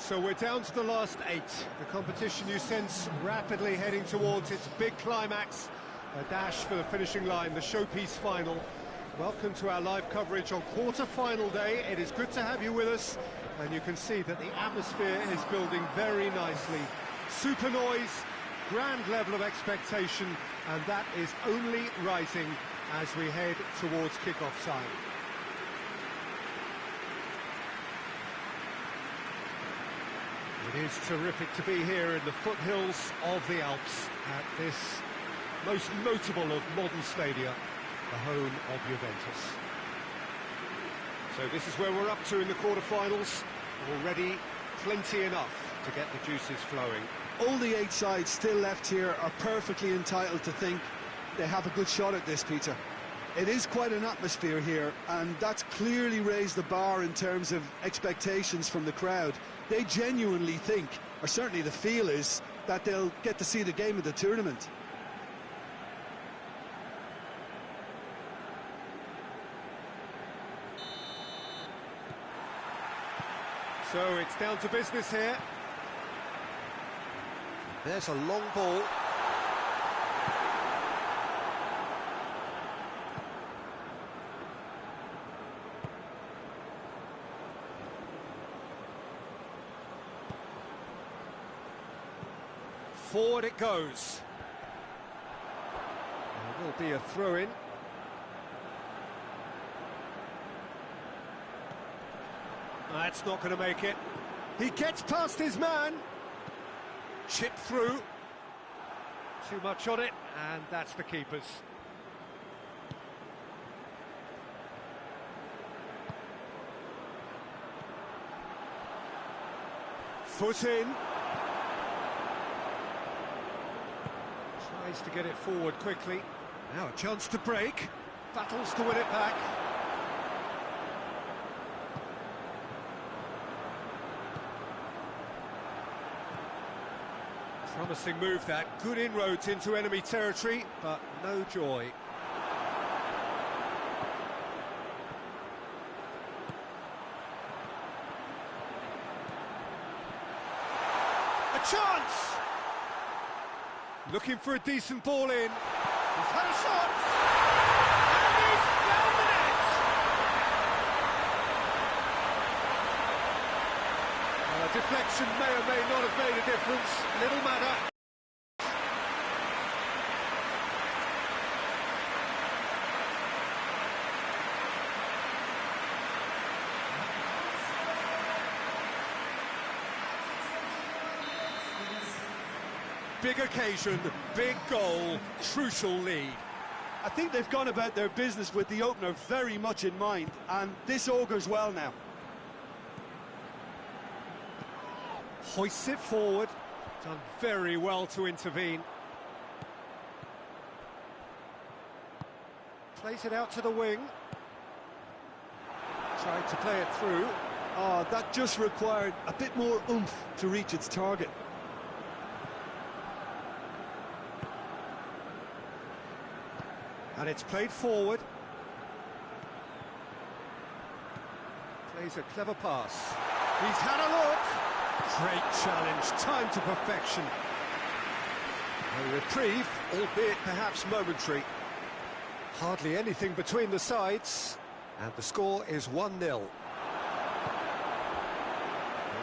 So we're down to the last 8. The competition you sense rapidly heading towards its big climax. A dash for the finishing line, the showpiece final. Welcome to our live coverage on quarter-final day. It is good to have you with us, and you can see that the atmosphere is building very nicely. Super noise, grand level of expectation, and that is only rising as we head towards kick-off time. It is terrific to be here in the foothills of the Alps at this most notable of modern stadia, the home of Juventus. So this is where we're up to in the quarterfinals. Already plenty enough to get the juices flowing. All the 8 sides still left here are perfectly entitled to think they have a good shot at this, Peter. It is quite an atmosphere here, and that's clearly raised the bar in terms of expectations from the crowd. They genuinely think, or certainly the feel is, that they'll get to see the game of the tournament. So it's down to business here. There's a long ball. Forward it goes. There will be a throw-in. That's not going to make it. He gets past his man. Chip through. Too much on it, and that's the keeper's. Foot in. Tries to get it forward quickly. Now a chance to break. Battles to win it back. Promising move that. Good inroads into enemy territory, but no joy. A chance! Looking for a decent ball in. He's had a shot! And he's found the net! Well, a deflection may or may not have made a difference. Little matter. Big occasion, big goal, crucial lead. I think they've gone about their business with the opener very much in mind, and this augurs well now. Hoists it forward, done very well to intervene. Plays it out to the wing. Tried to play it through. Oh, that just required a bit more oomph to reach its target. And it's played forward. Plays a clever pass. He's had a look. Great challenge, time to perfection. A reprieve, albeit perhaps momentary. Hardly anything between the sides. And the score is 1-0. The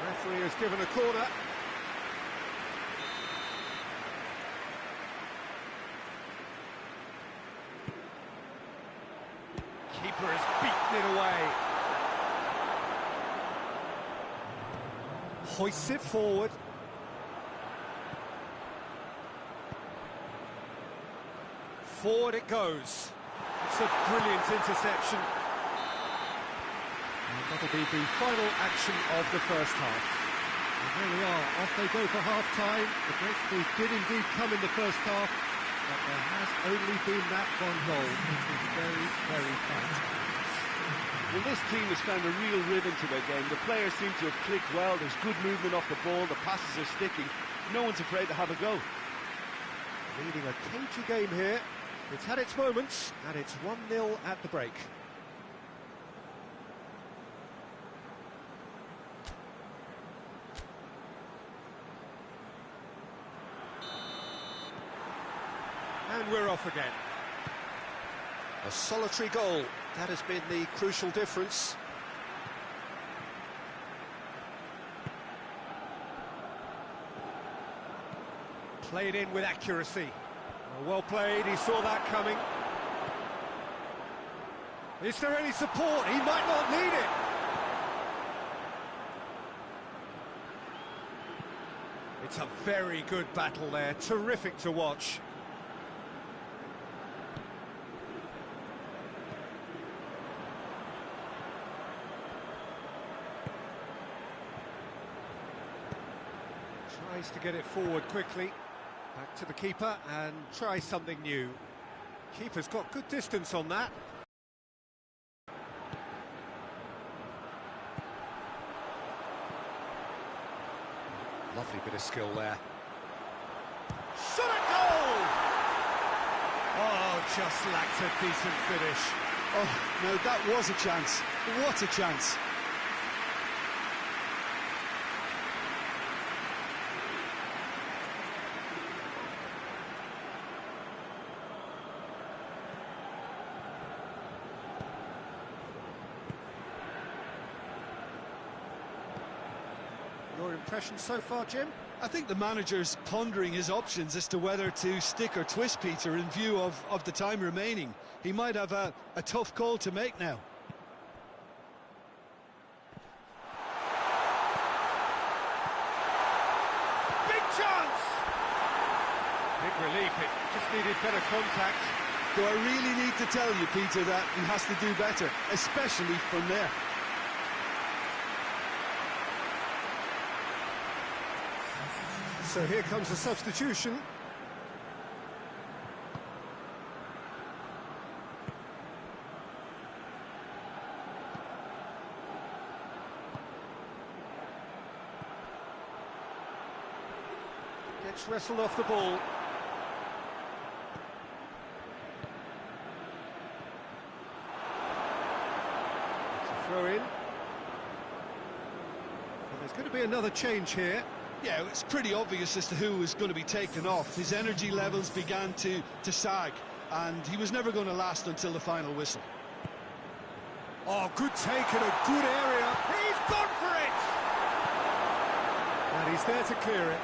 referee has given a corner. Keeper has beaten it away. Hoists it forward. Forward it goes. It's a brilliant interception. And that'll be the final action of the first half. And there we are, off they go for half-time. The breakthrough did indeed come in the first half, but there has only been that one goal. It was very, very tight. Well, this team has found a real rhythm to their game. The players seem to have clicked well. There's good movement off the ball. The passes are sticking. No one's afraid to have a go. Leading a cagey game here. It's had its moments, and it's 1-0 at the break. And we're off again. A solitary goal. That has been the crucial difference. Played in with accuracy. Well played, he saw that coming. Is there any support? He might not need it. It's a very good battle there, terrific to watch. Tries to get it forward quickly. Back to the keeper and try something new. Keeper's got good distance on that. Lovely bit of skill there. Shot at goal! Oh, just lacked a decent finish. Oh, no, that was a chance. What a chance. Your impression so far, Jim? I think the manager's pondering his options as to whether to stick or twist Peter in view of the time remaining. He might have a tough call to make now. Big chance! Big relief, it just needed better contact. Do I really need to tell you, Peter, that he has to do better, especially from there? So here comes the substitution. Gets wrestled off the ball. It's a throw in. Well, there's going to be another change here. Yeah, it's pretty obvious as to who was going to be taken off. His energy levels began to sag, and he was never going to last until the final whistle. Oh, good take in a good area. He's gone for it! And he's there to clear it.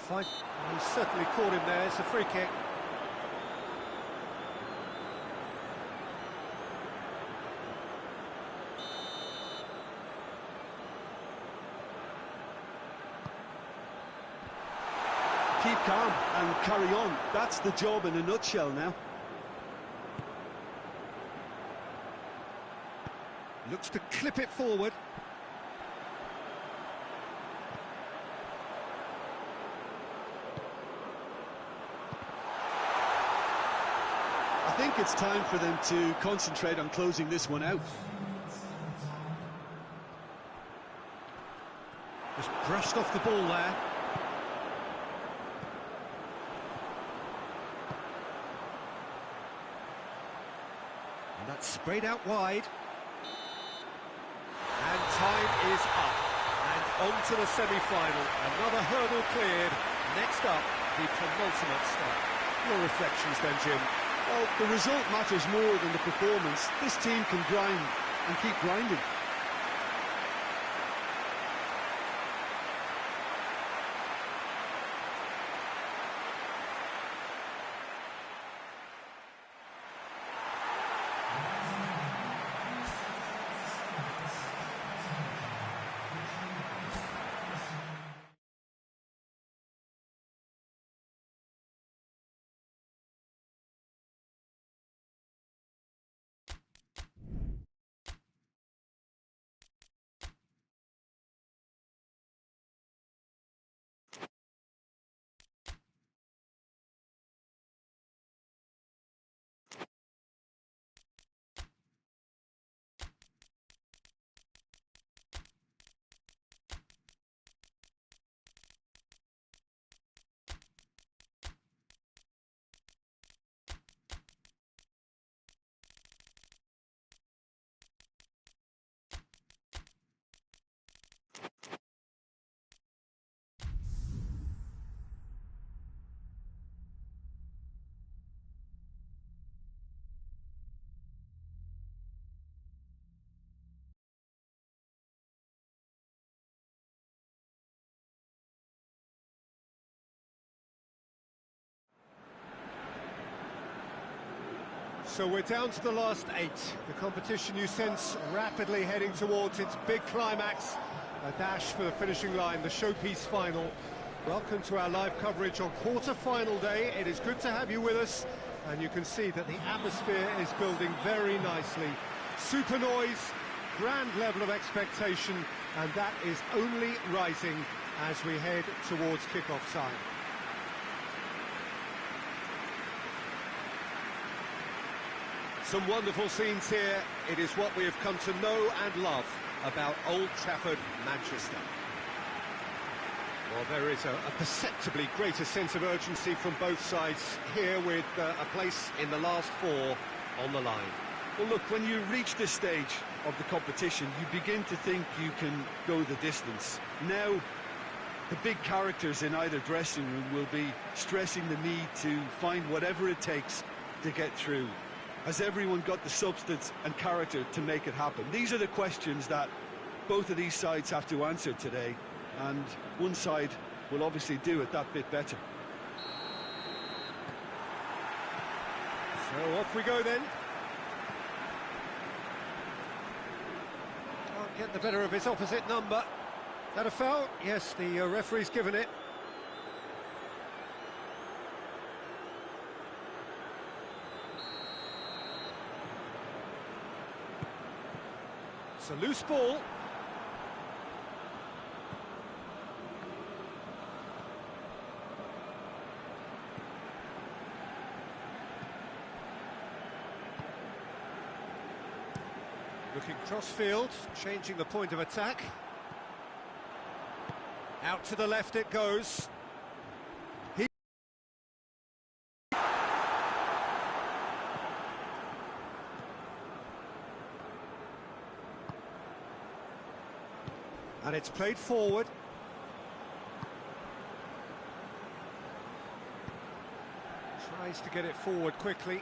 Fine. He certainly caught him there. It's a free kick. Keep calm and carry on. That's the job in a nutshell now. Looks to clip it forward. I think it's time for them to concentrate on closing this one out. Just brushed off the ball there. And that's sprayed out wide. And time is up. And on to the semi-final. Another hurdle cleared. Next up, the penultimate step. Your reflections then, Jim? Well, the result matters more than the performance. This team can grind and keep grinding. So we're down to the last 8. The competition you sense rapidly heading towards its big climax. A dash for the finishing line, the showpiece final. Welcome to our live coverage on quarter-final day. It is good to have you with us, and you can see that the atmosphere is building very nicely. Super noise, grand level of expectation, and that is only rising as we head towards kick-off time. Some wonderful scenes here. It is what we have come to know and love about Old Trafford, Manchester. Well, there is a perceptibly greater sense of urgency from both sides here, with a place in the last 4 on the line. Well, look, when you reach this stage of the competition, you begin to think you can go the distance. Now, the big characters in either dressing room will be stressing the need to find whatever it takes to get through. Has everyone got the substance and character to make it happen? These are the questions that both of these sides have to answer today, and one side will obviously do it that bit better. So off we go then. Can't get the better of his opposite number. That a foul? Yes, the referee's given it. It's a loose ball. Looking cross-field, changing the point of attack. Out to the left it goes. And it's played forward. Tries to get it forward quickly.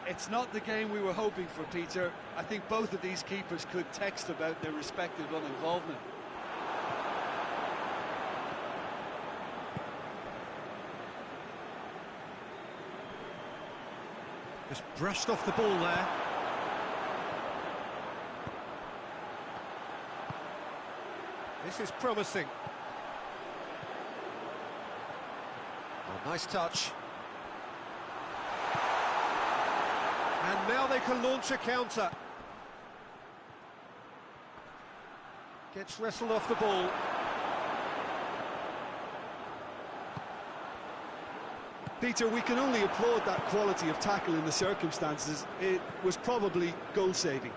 It's not the game we were hoping for, Peter. I think both of these keepers could text about their respective uninvolvement. Just brushed off the ball there. This is promising. Oh, nice touch. And now they can launch a counter. Gets wrestled off the ball. Peter, we can only applaud that quality of tackle in the circumstances. It was probably goal-saving.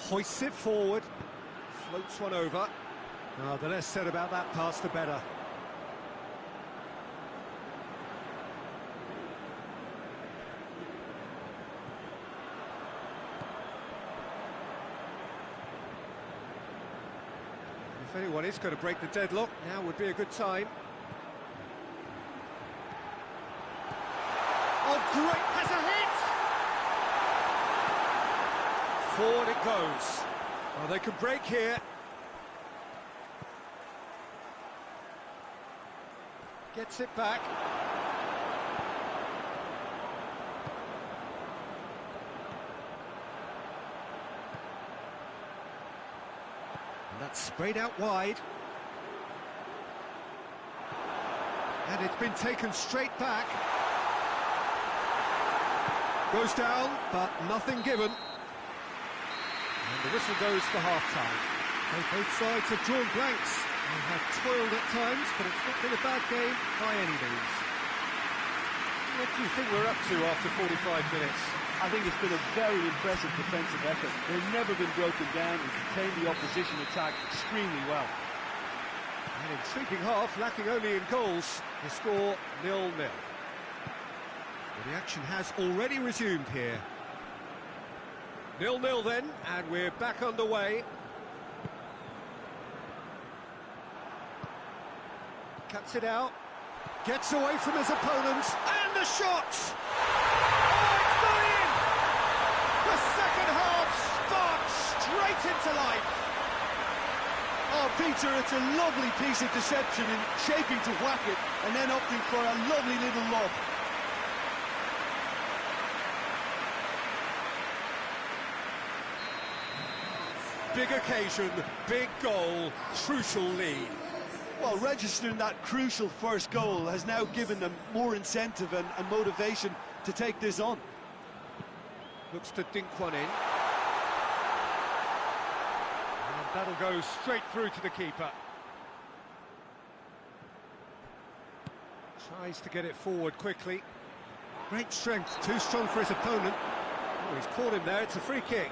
Hoists it forward, floats one over. Oh, the less said about that pass, the better. If anyone is going to break the deadlock, now would be a good time. Oh, great! Has a hit! Forward it goes. Well, they can break here. Gets it back. And that's sprayed out wide. And it's been taken straight back. Goes down, but nothing given. And the whistle goes for half-time. Both sides have drawn blanks and have toiled at times, but it's not been a bad game by any means. What do you think we're up to after 45 minutes? I think it's been a very impressive defensive effort. They've never been broken down and contained the opposition attack extremely well. An intriguing half, lacking only in goals. The score 0-0. Well, the action has already resumed here. 0-0 then, and we're back underway. Cuts it out, gets away from his opponent, and the shot! Oh, it's gone in! The second half sparks straight into life. Oh, Peter, it's a lovely piece of deception in shaping to whack it and then opting for a lovely little lob. Big occasion, big goal, crucial lead. Well, registering that crucial first goal has now given them more incentive and motivation to take this on. Looks to dink one in. And that'll go straight through to the keeper. Tries to get it forward quickly. Great strength, too strong for his opponent. Oh, he's caught him there, it's a free kick.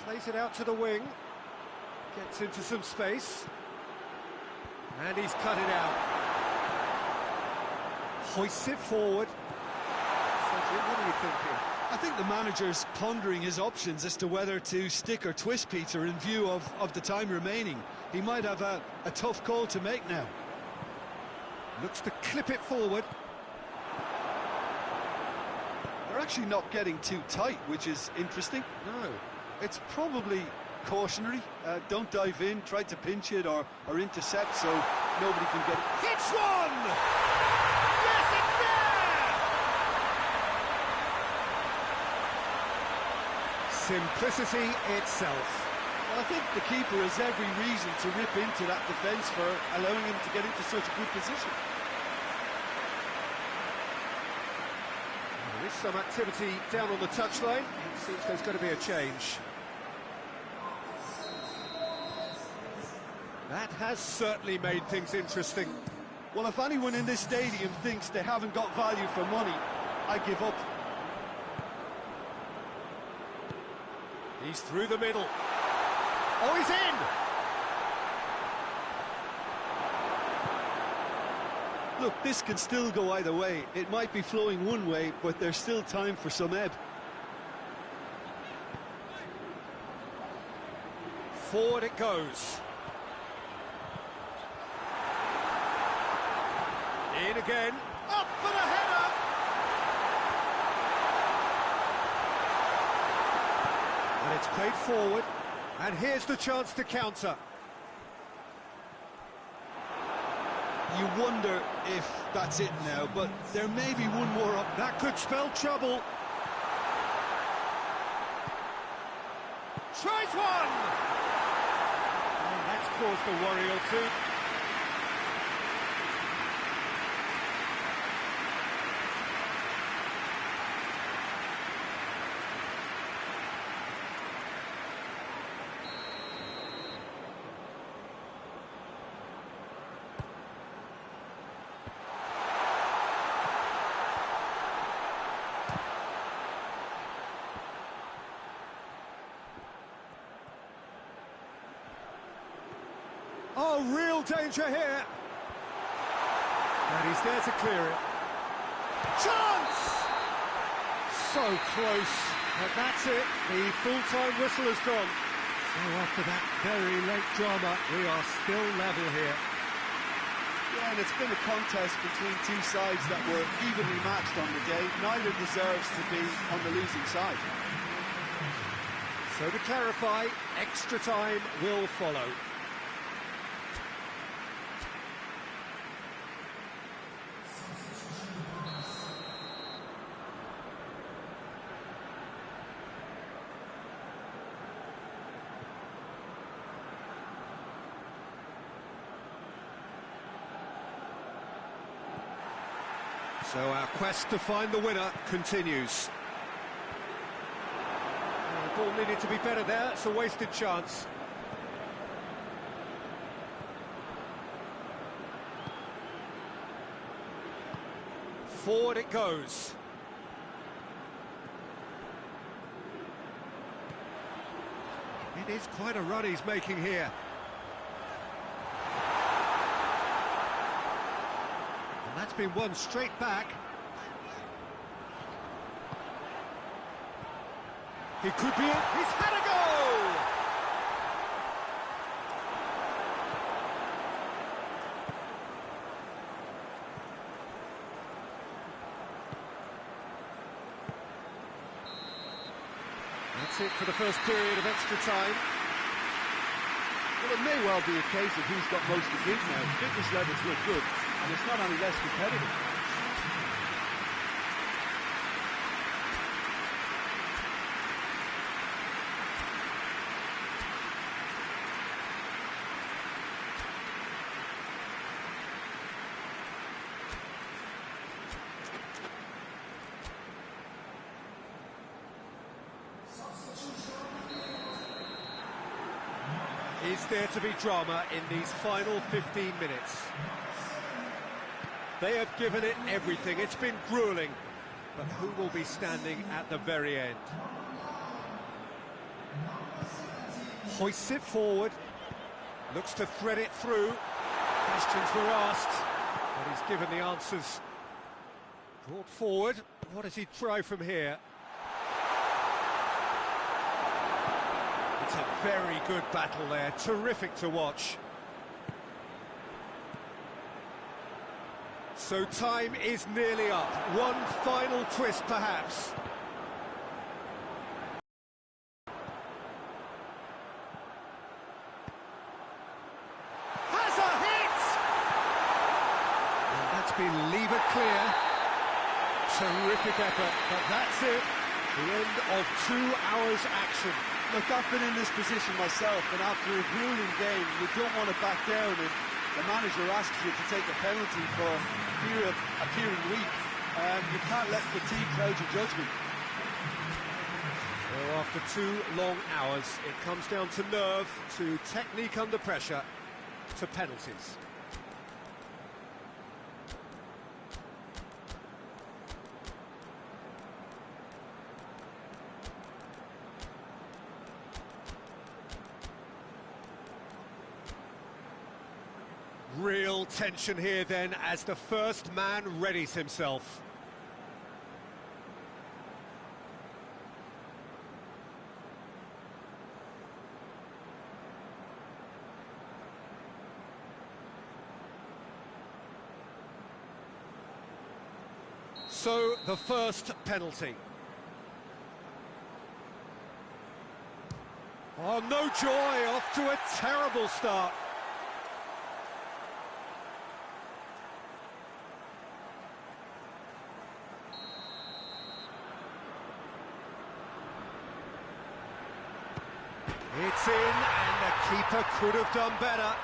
Plays it out to the wing, gets into some space, and he's cut it out. Hoists it forward. Cedric, what are you thinking? I think the manager's pondering his options as to whether to stick or twist Peter in view of the time remaining. He might have a tough call to make now. Looks to clip it forward. They're actually not getting too tight, which is interesting. No. It's probably cautionary. Don't dive in, try to pinch it or intercept so nobody can get it. Hits one! Yes, it's there! Simplicity itself. Well, I think the keeper has every reason to rip into that defence for allowing him to get into such a good position. There is some activity down on the touchline. It seems there's going to be a change. That has certainly made things interesting. Well, if anyone in this stadium thinks they haven't got value for money, I give up. He's through the middle. Oh, he's in! Look, this can still go either way. It might be flowing one way, but there's still time for some ebb. Forward it goes. In again. Up for the header! And it's played forward. And here's the chance to counter. You wonder if that's it now, but there may be one more up. That could spell trouble. Tries one! And that's caused a worry or two. Oh, real danger here. And he's there to clear it. Chance! So close. But that's it. The full-time whistle has gone. So after that very late drama, we are still level here. Yeah, and it's been a contest between two sides that were evenly matched on the day. Neither deserves to be on the losing side. So to clarify, extra time will follow. So our quest to find the winner continues. The ball needed to be better there, it's a wasted chance. Forward it goes. It is quite a run he's making here. And that's been won straight back. He could be it. He's had a goal! That's it for the first period of extra time. Well, it may well be a case of who's got most to give now. Fitness levels look good, and it's not any less competitive. Is there to be drama in these final 15 minutes? They have given it everything. It's been grueling. But who will be standing at the very end? Hoists it forward. Looks to thread it through. Questions were asked, but he's given the answers. Brought forward. What does he try from here? It's a very good battle there, terrific to watch. So time is nearly up, one final twist perhaps. Has a hit! And that's been levered clear. Terrific effort, but that's it. The end of 2 hours action. Look, I've been in this position myself, and after a grueling game, you don't want to back down if the manager asks you to take a penalty for fear of appearing weak. You can't let fatigue cloud your judgment. So after 2 long hours, it comes down to nerve, to technique under pressure, to penalties. Real tension here then as the first man readies himself. So the first penalty. Oh, no joy, off to a terrible start. It's in, and the keeper could have done better.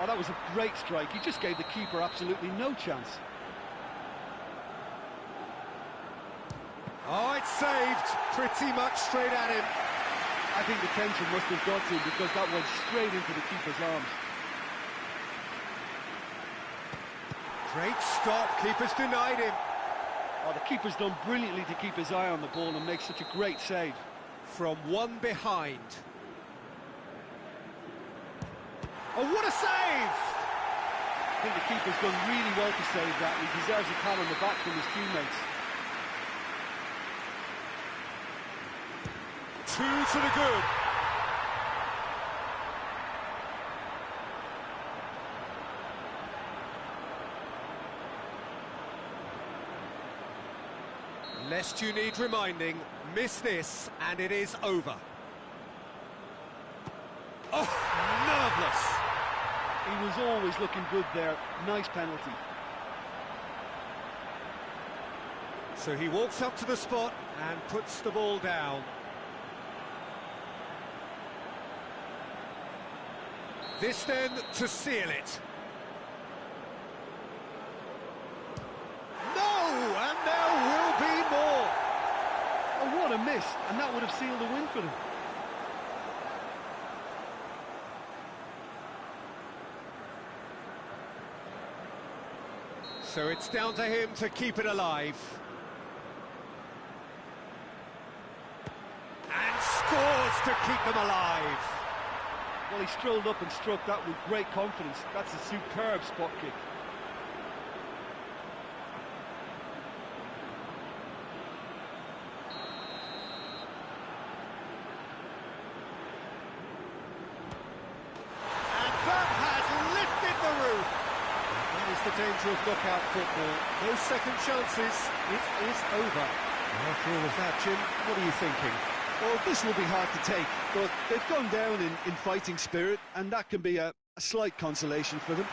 Oh, that was a great strike. He just gave the keeper absolutely no chance. Oh, it's saved, pretty much straight at him. I think the tension must have got to him because that went straight into the keeper's arms. Great stop, keeper's denied him. Oh, the keeper's done brilliantly to keep his eye on the ball and make such a great save. From one behind. Oh, what a save! I think the keeper's done really well to save that. He deserves a pat on the back from his teammates. 2 to the good. Lest you need reminding, miss this and it is over. Oh, nerveless. He was always looking good there. Nice penalty. So he walks up to the spot and puts the ball down. This then to seal it. No, and there will be more. Oh, what a miss, and that would have sealed the win for them. So it's down to him to keep it alive. And scores to keep them alive. Well, he strolled up and struck that with great confidence. That's a superb spot kick. That has lifted the roof. That is the danger of knockout football. No second chances. It is over. After all of that, Jim, what are you thinking? Well, this will be hard to take, but they've gone down in fighting spirit, and that can be a slight consolation for them.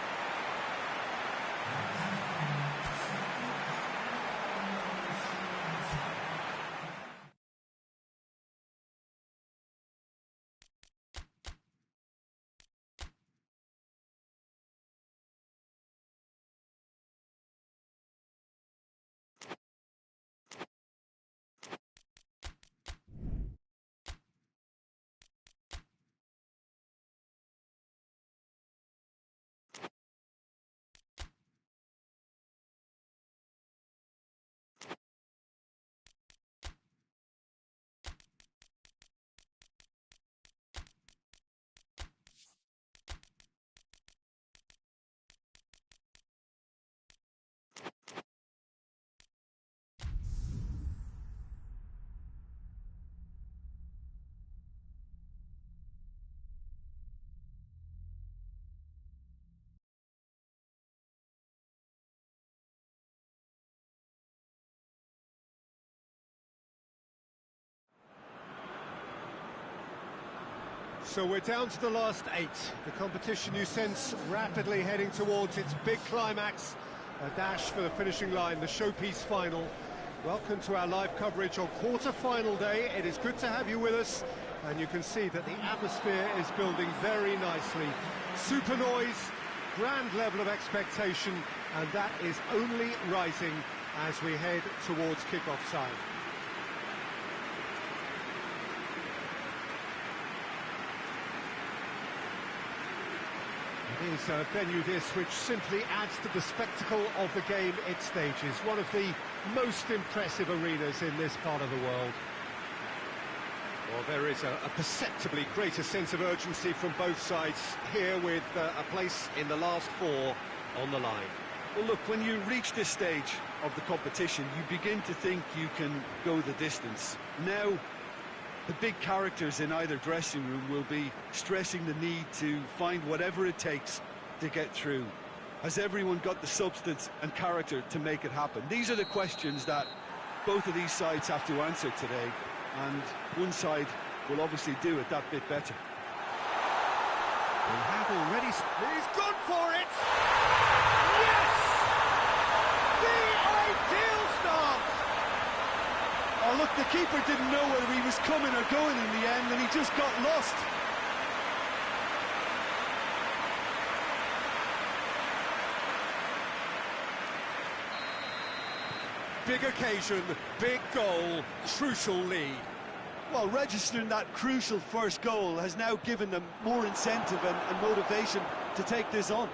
So we're down to the last 8. The competition you sense rapidly heading towards its big climax. A dash for the finishing line, the showpiece final. Welcome to our live coverage on quarter-final day. It is good to have you with us, and you can see that the atmosphere is building very nicely. Super noise, grand level of expectation, and that is only rising as we head towards kick-off time. It is a venue this which simply adds to the spectacle of the game it stages. One of the most impressive arenas in this part of the world. Well, there is a perceptibly greater sense of urgency from both sides here, with a place in the last 4 on the line. Well, look, when you reach this stage of the competition, you begin to think you can go the distance. Now, the big characters in either dressing room will be stressing the need to find whatever it takes to get through. Has everyone got the substance and character to make it happen? These are the questions that both of these sides have to answer today, and one side will obviously do it that bit better. We have already... He's gone for it! Yes! The ideal start! Oh, look, the keeper didn't know whether he was coming or going in the end, and he just got lost. Big occasion, big goal, crucial lead. Well, registering that crucial first goal has now given them more incentive and motivation to take this on.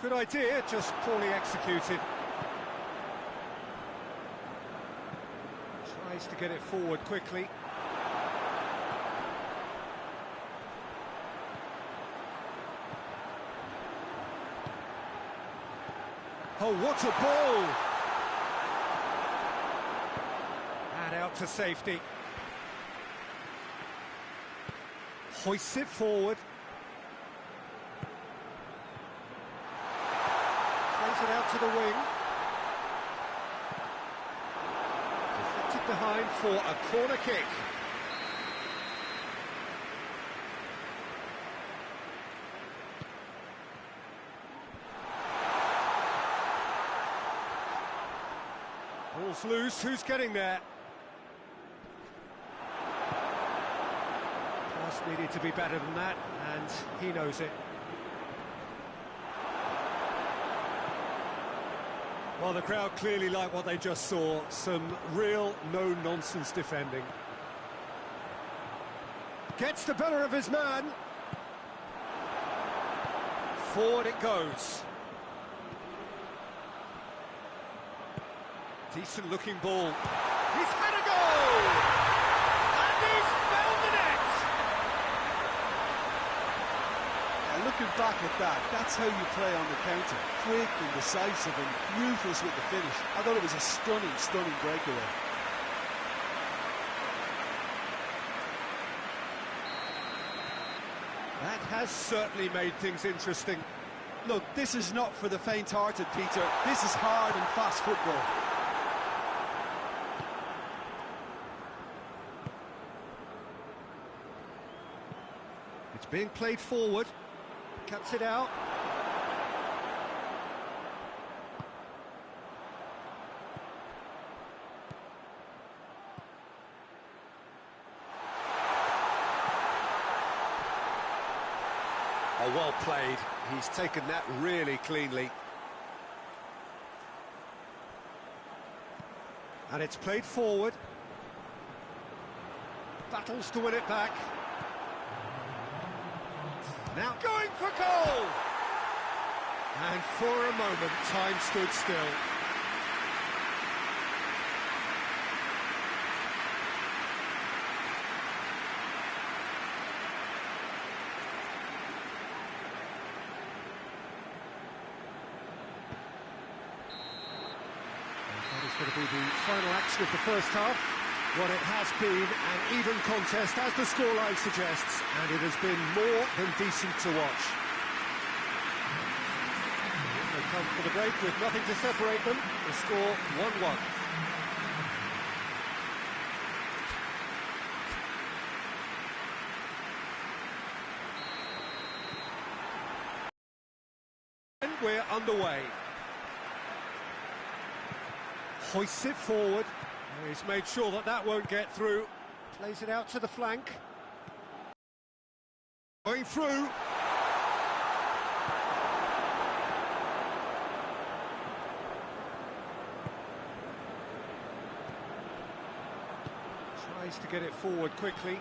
Good idea, just poorly executed. Tries to get it forward quickly. Oh, what a ball! And out to safety. Hoists it forward. Plays it out to the wing. Deflected behind for a corner kick. Ball's loose, who's getting there? Pass needed to be better than that, and he knows it. Well, the crowd clearly like what they just saw. Some real no-nonsense defending. Gets the better of his man. Forward it goes. Decent looking ball. He's had a goal! And he's found the net! Yeah, looking back at that, that's how you play on the counter. Quick and decisive and ruthless with the finish. I thought it was a stunning, stunning breakaway. That has certainly made things interesting. Look, this is not for the faint-hearted, Peter. This is hard and fast football. It's being played forward. Cuts it out. Oh, well played. He's taken that really cleanly. And it's played forward. Battles to win it back. Now going for goal! And for a moment, time stood still. That is going to be the final action of the first half. What it has been an even contest, as the scoreline suggests, and it has been more than decent to watch. They come for the break with nothing to separate them. The score 1-1. And we're underway. Hoists it forward. He's made sure that that won't get through. Plays it out to the flank. Going through. Tries to get it forward quickly.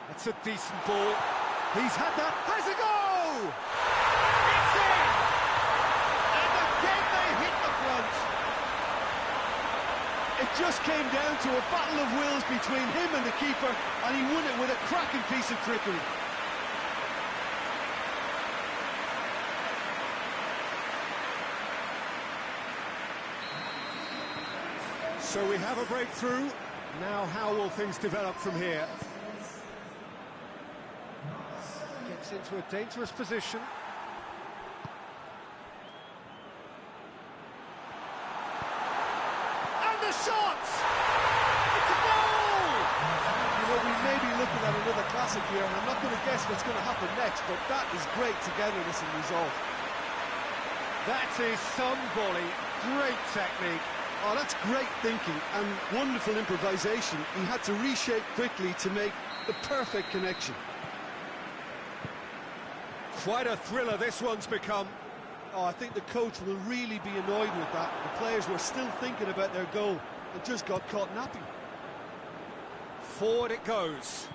That's a decent ball. He's had that. Has a go! It's in! And again they hit the front. It just came down to a battle of wills between him and the keeper, and he won it with a cracking piece of trickery. So we have a breakthrough. Now how will things develop from here? Gets into a dangerous position. And the shot! It's a goal! You know, we may be looking at another classic here, and I'm not going to guess what's going to happen next, but that is great togetherness and resolve. That is some volley. Great technique. Oh, that's great thinking and wonderful improvisation. He had to reshape quickly to make the perfect connection. Quite a thriller this one's become. Oh, I think the coach will really be annoyed with that. The players were still thinking about their goal and just got caught napping. Forward it goes.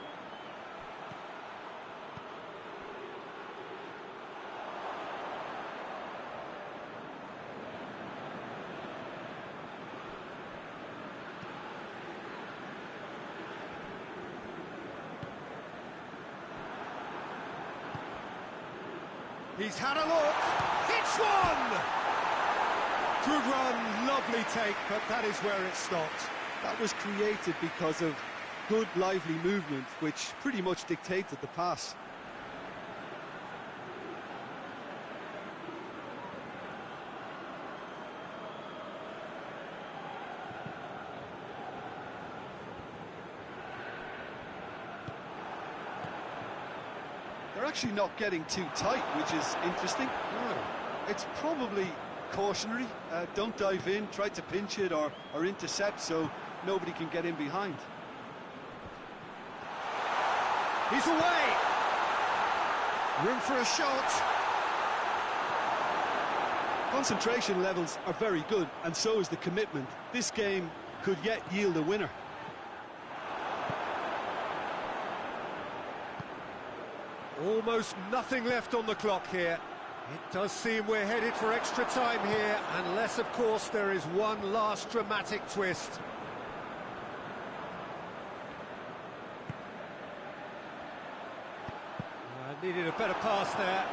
He's had a look. Hits one! Good run, lovely take, but that is where it stopped. That was created because of good, lively movement, which pretty much dictated the pass. They're actually not getting too tight, which is interesting. No. It's probably cautionary. Don't dive in, try to pinch it or intercept so nobody can get in behind. He's away! Room for a shot. Concentration levels are very good, and so is the commitment. This game could yet yield a winner. Almost nothing left on the clock here. It does seem we're headed for extra time here, unless, of course, there is one last dramatic twist. Needed a better pass there.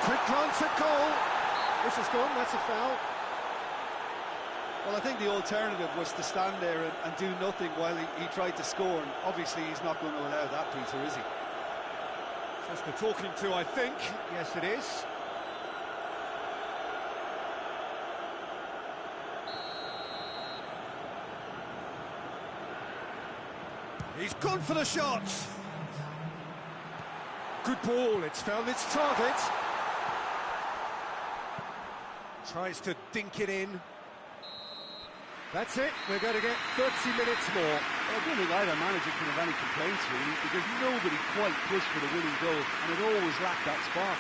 Quick glance at goal. This is gone, that's a foul. Well, I think the alternative was to stand there and do nothing while he tried to score, and obviously he's not going to allow that, Peter, is he? Just a talking to, I think. Yes, it is. He's gone for the shot. Good ball, it's found its target. Tries to dink it in. That's it, we're going to get 30 minutes more. Well, I don't think either manager can have any complaints, really, because nobody quite pushed for the winning goal, and it always lacked that spark.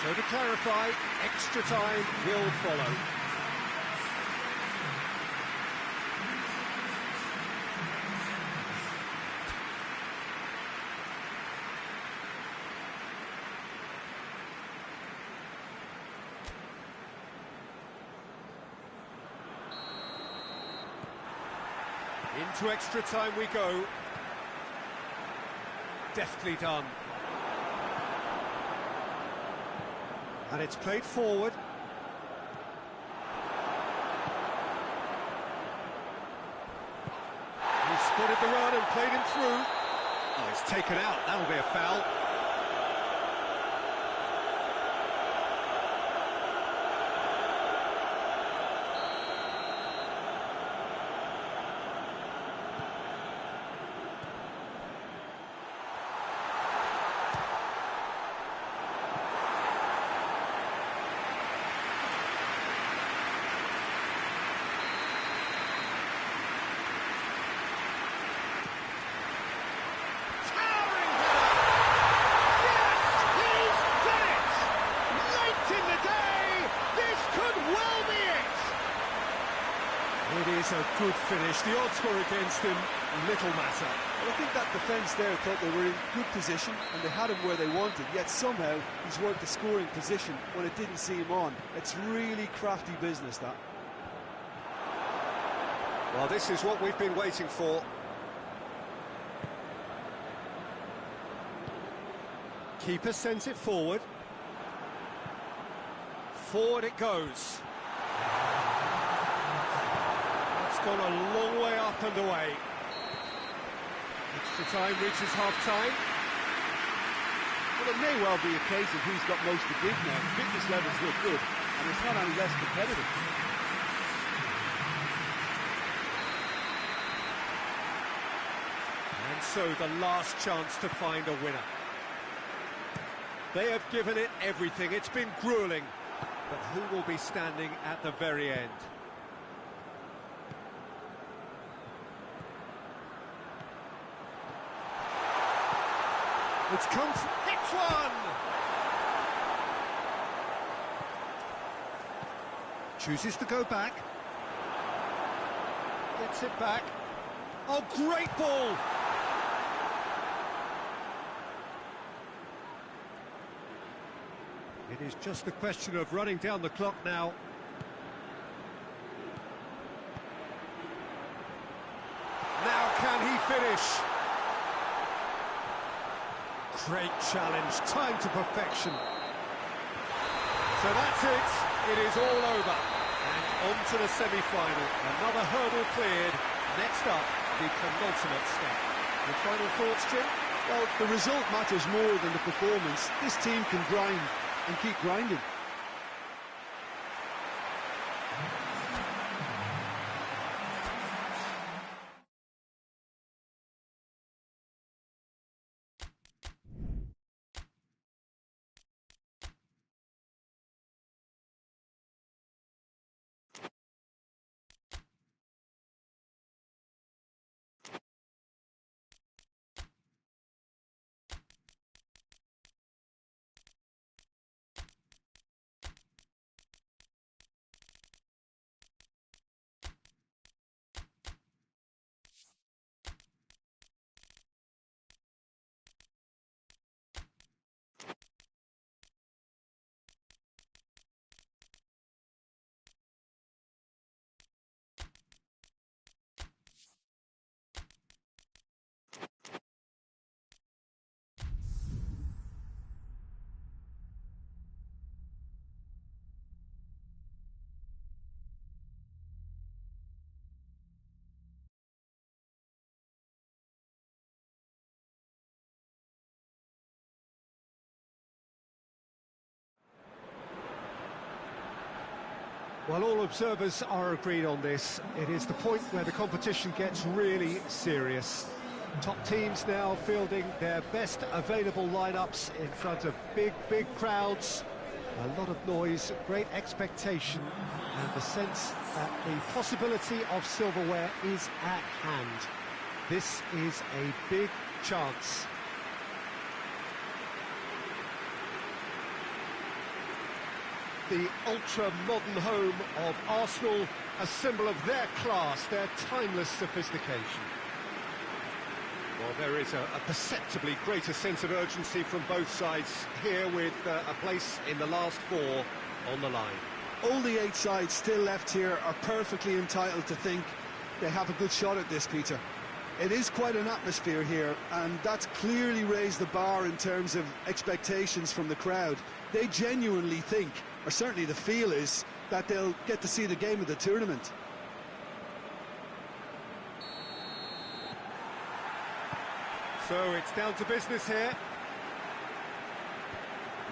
So to clarify, extra time will follow. Into extra time we go. Deftly done. And it's played forward. He spotted the run and played him through. Oh, it's taken out. That'll be a foul. It is a good finish. The odds were against him, little matter. Well, I think that defence there thought they were in good position and they had him where they wanted, yet somehow he's worked the scoring position when it didn't see him on. It's really crafty business, that. Well, this is what we've been waiting for. Keeper sends it forward. Forward it goes. Gone a long way up and away. Extra time reaches half-time. Well, it may well be a case of who's got most to give now. Fitness levels look good, and it's not any less competitive. And so the last chance to find a winner. They have given it everything. It's been grueling. But who will be standing at the very end? It's come, hits one! Chooses to go back. Gets it back. Oh, great ball! It is just a question of running down the clock now. Now can he finish? Great challenge, time to perfection. So that's it, it is all over. And on to the semi-final. Another hurdle cleared. Next up, the penultimate step. Your final thoughts, Jim? Well, the result matters more than the performance. This team can grind and keep grinding. Well, all observers are agreed on this. It is the point where the competition gets really serious. Top teams now fielding their best available lineups in front of big crowds. A lot of noise, great expectation, and the sense that the possibility of silverware is at hand. This is a big chance. The ultra-modern home of Arsenal, a symbol of their class, their timeless sophistication. Well, there is a perceptibly greater sense of urgency from both sides here, with a place in the last four on the line. All the 8 sides still left here are perfectly entitled to think they have a good shot at this, Peter. It is quite an atmosphere here, and that's clearly raised the bar in terms of expectations from the crowd. They genuinely think, or certainly the feel is, that they'll get to see the game of the tournament. So it's down to business here.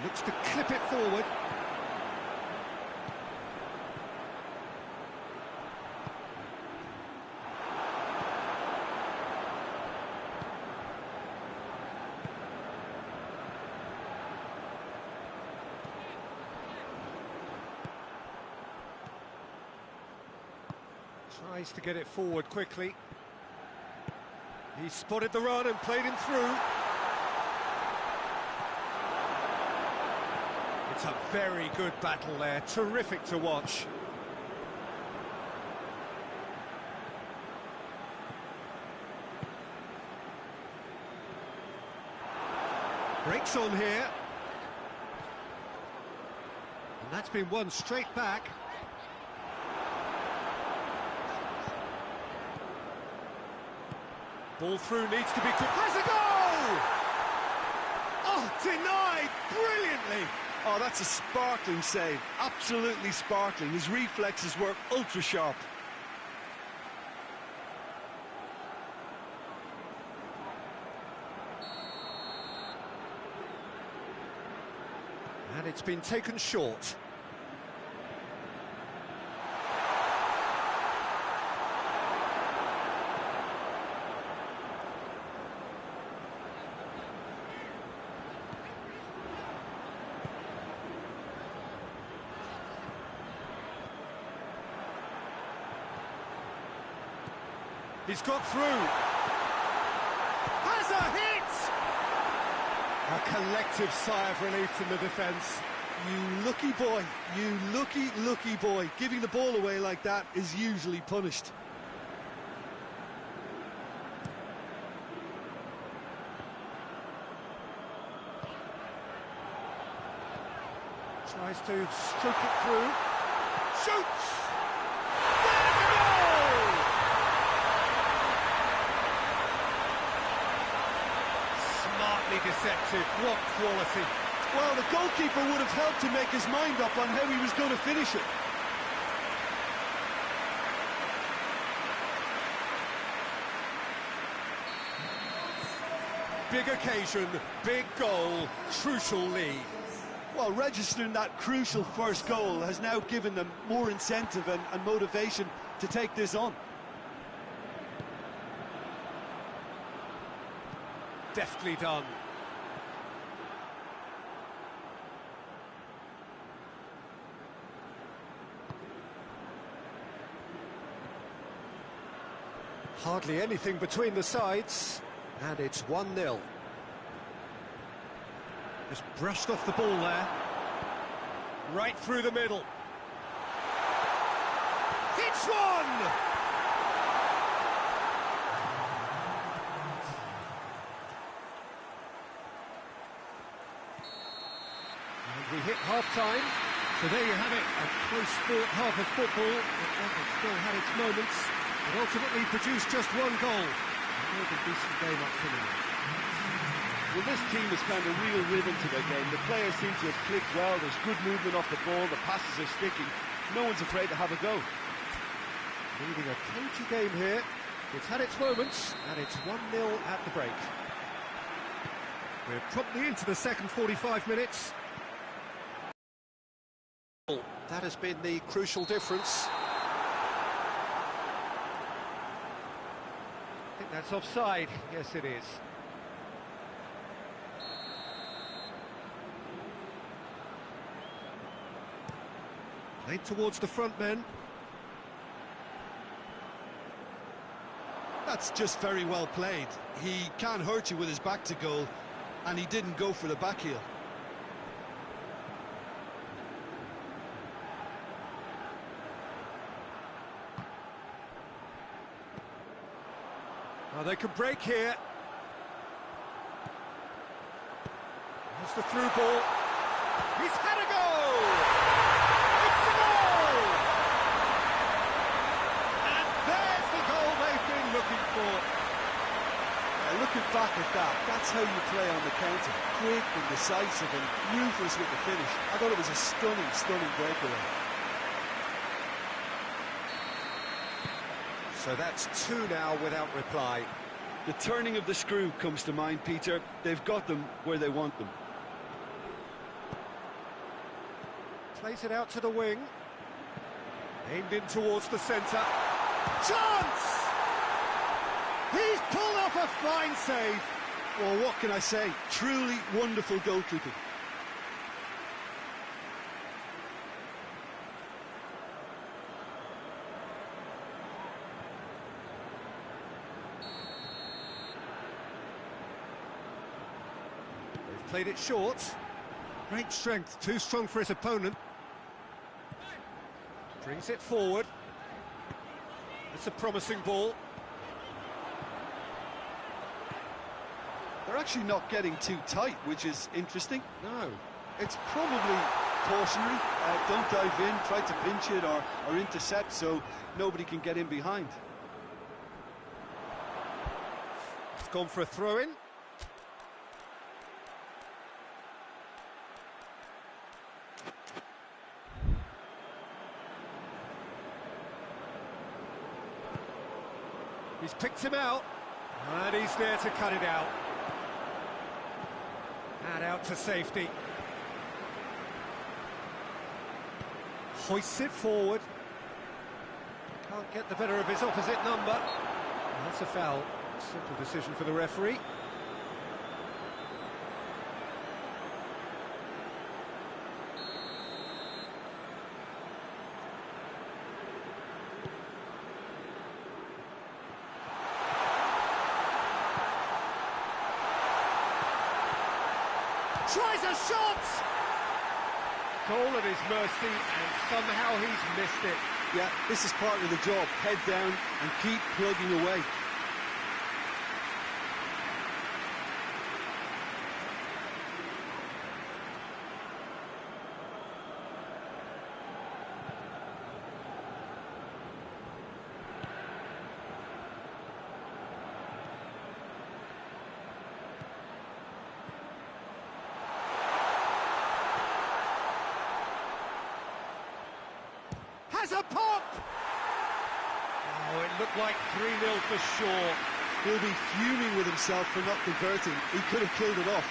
Looks to clip it forward. Tries to get it forward quickly. He spotted the run and played him through. It's a very good battle there, terrific to watch. Breaks on here. And that's been won straight back. Ball through, needs to be quick. Has a goal! Oh, denied brilliantly. Oh, that's a sparkling save, absolutely sparkling. His reflexes were ultra sharp. And it's been taken short. He's got through. Has a hit! A collective sigh of relief from the defence. You lucky boy, you lucky boy. Giving the ball away like that is usually punished. Tries to stroke it through. Shoots! Deceptive, what quality. Well, the goalkeeper would have helped to make his mind up on how he was going to finish it. Big occasion, big goal, crucial lead. Well, registering that crucial first goal has now given them more incentive and motivation to take this on. Deftly done. Hardly anything between the sides, and it's 1-0. Just brushed off the ball there. Right through the middle. Hits one! And we hit half-time. So there you have it, a close-fought half of football. It still had its moments. It ultimately produced just one goal. A decent game up to now. Well, this team has found a real rhythm to their game. The players seem to have clicked well. There's good movement off the ball. The passes are sticking. No one's afraid to have a go. Leading a cagey game here. It's had its moments, and it's 1-0 at the break. We're promptly into the second 45 minutes. That has been the crucial difference. I think that's offside. Yes, it is. Played towards the front men. That's just very well played. He can't hurt you with his back to goal, and he didn't go for the back heel. Oh, they could break here. There's the through ball. He's had a goal! It's a goal! And there's the goal they've been looking for. Looking back at that, that's how you play on the counter. Quick and decisive and ruthless with the finish. I thought it was a stunning, stunning breakaway. So that's two now without reply. The turning of the screw comes to mind, Peter. They've got them where they want them. Plays it out to the wing. Aimed in towards the centre. Chance! He's pulled off a fine save. Well, what can I say? Truly wonderful goalkeeping. They've played it short. Great strength, too strong for his opponent. Brings it forward. It's a promising ball. They're actually not getting too tight, which is interesting. No. It's probably cautionary. Don't dive in, try to pinch it or intercept so nobody can get in behind. It's gone for a throw-in. He's picked him out, and he's there to cut it out. And out to safety. Hoists it forward. Can't get the better of his opposite number. That's a foul. Simple decision for the referee. Tries a shot! Goal at his mercy, and somehow he's missed it. Yeah, this is part of the job. Head down and keep plugging away. Has a pop! Oh, it looked like 3-0 for sure. He'll be fuming with himself for not converting. He could have killed it off.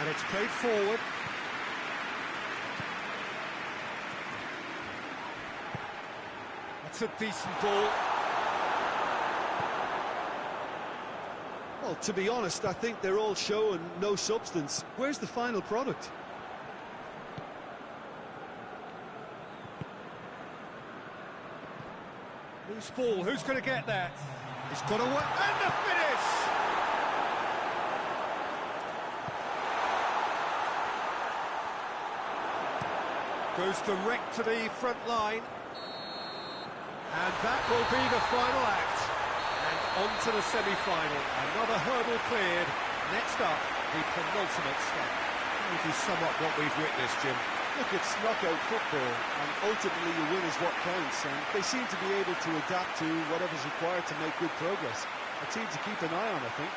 And it's played forward. That's a decent ball. Well, to be honest, I think they're all show and no substance. Where's the final product? Loose ball, who's going to get that? He's got away, and the finish! Goes direct to the front line. And that will be the final act. And on to the semi-final. Another hurdle cleared. Next up, the penultimate step. How would you sum up what we've witnessed, Jim? Look, it's knockout football, and ultimately you win is what counts, and they seem to be able to adapt to whatever's required to make good progress. A team to keep an eye on, I think.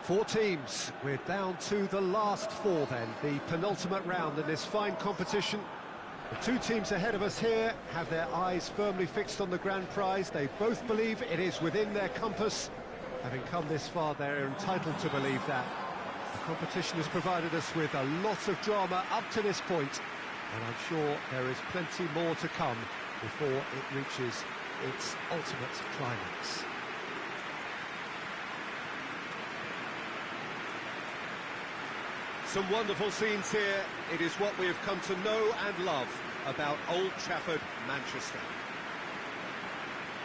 Four teams. We're down to the last four then, the penultimate round in this fine competition. The two teams ahead of us here have their eyes firmly fixed on the grand prize. They both believe it is within their compass. Having come this far, they're entitled to believe that. The competition has provided us with a lot of drama up to this point, and I'm sure there is plenty more to come before it reaches its ultimate climax. Some wonderful scenes here. It is what we have come to know and love about Old Trafford, Manchester.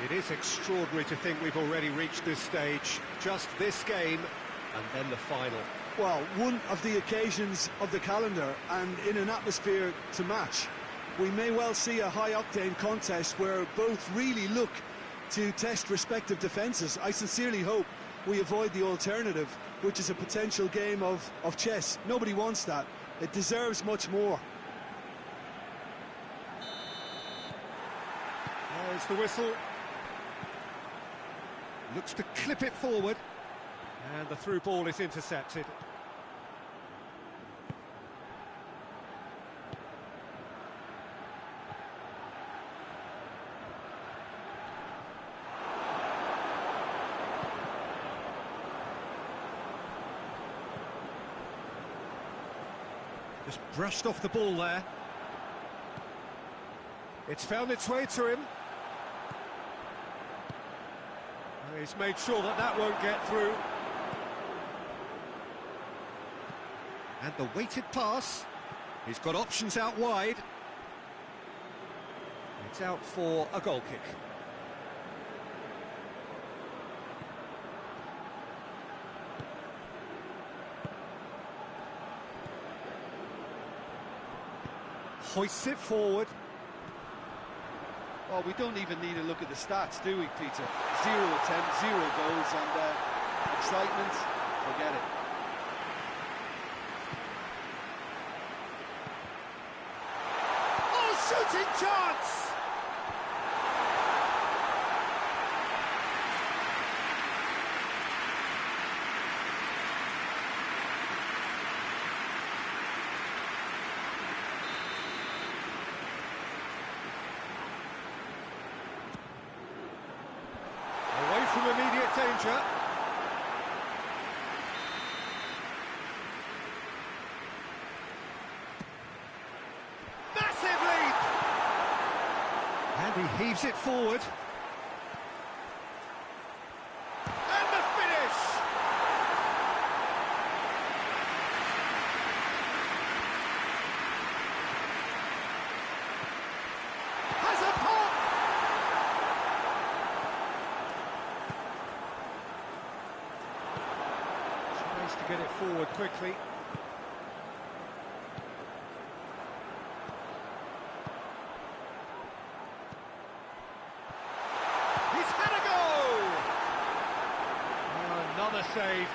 It is extraordinary to think we've already reached this stage. Just this game, and then the final. Well, one of the occasions of the calendar, and in an atmosphere to match. We may well see a high-octane contest where both really look to test respective defences. I sincerely hope we avoid the alternative, which is a potential game of chess. Nobody wants that. It deserves much more. There's the whistle. Looks to clip it forward. And the through ball is intercepted. Just brushed off the ball there. It's found its way to him. He's made sure that that won't get through. And the weighted pass. He's got options out wide. It's out for a goal kick. Hoists it forward. Well, we don't even need to look at the stats, do we, Peter? 0 attempts, 0 goals, and excitement, forget it. Oh, shooting chance! From immediate danger. Massive leap! And he heaves it forward. And the finish! Has a pop! To get it forward quickly. He's had a go! Oh, another save.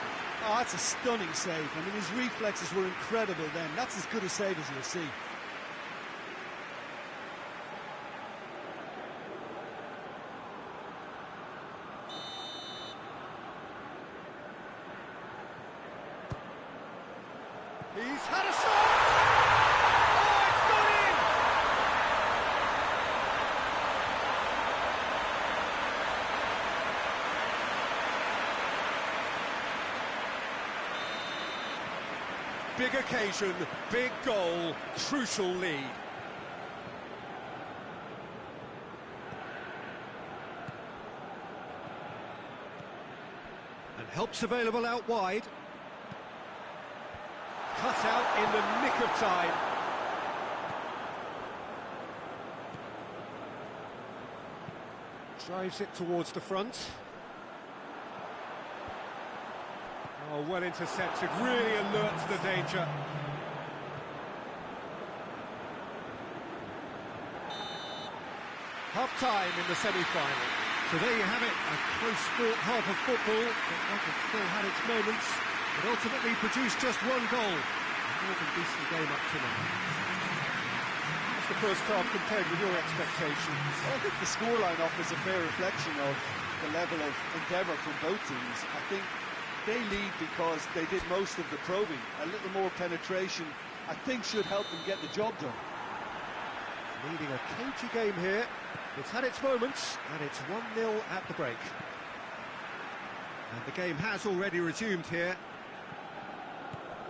Oh, that's a stunning save. I mean, his reflexes were incredible then. That's as good a save as you'll see. He's had a shot! Oh, it's gone in! Big occasion, big goal, crucial lead. And help's available out wide. Cut out in the nick of time. Drives it towards the front. Oh, well intercepted, really alert to the danger. Half-time in the semi-final. So there you have it, a close-fought half of football, but one that still had its moments. It ultimately produced just one goal. A more than decent game up to now. What's the first half compared with your expectations? Well, I think the scoreline offers a fair reflection of the level of endeavour from both teams. I think they lead because they did most of the probing. A little more penetration, I think, should help them get the job done. Leading a cagey game here. It's had its moments, and it's 1-0 at the break. And the game has already resumed here.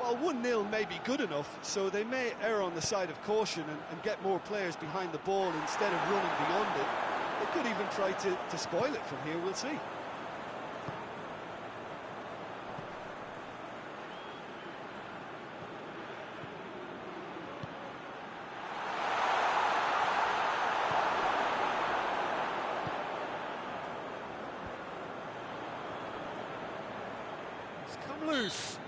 Well, 1-0 may be good enough, so they may err on the side of caution and get more players behind the ball instead of running beyond it. They could even try to spoil it from here, we'll see. It's come loose.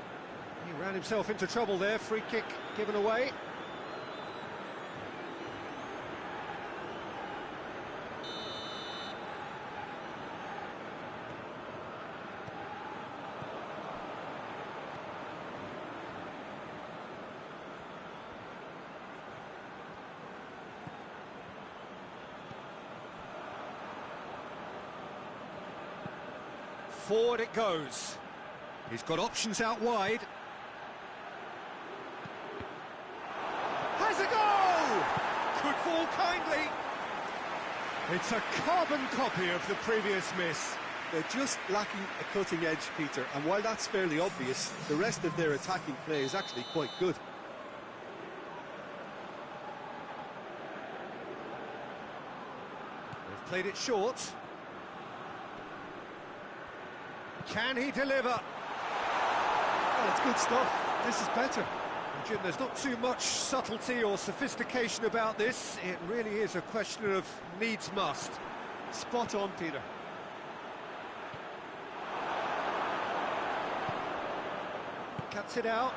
He ran himself into trouble there. Free kick given away. Forward it goes. He's got options out wide. Has a goal! Could fall kindly. It's a carbon copy of the previous miss. They're just lacking a cutting edge, Peter, and while that's fairly obvious, the rest of their attacking play is actually quite good. They've played it short. Can he deliver? Well, it's good stuff. This is better. Jim, there's not too much subtlety or sophistication about this. It really is a question of needs must. Spot on, Peter. Cuts it out.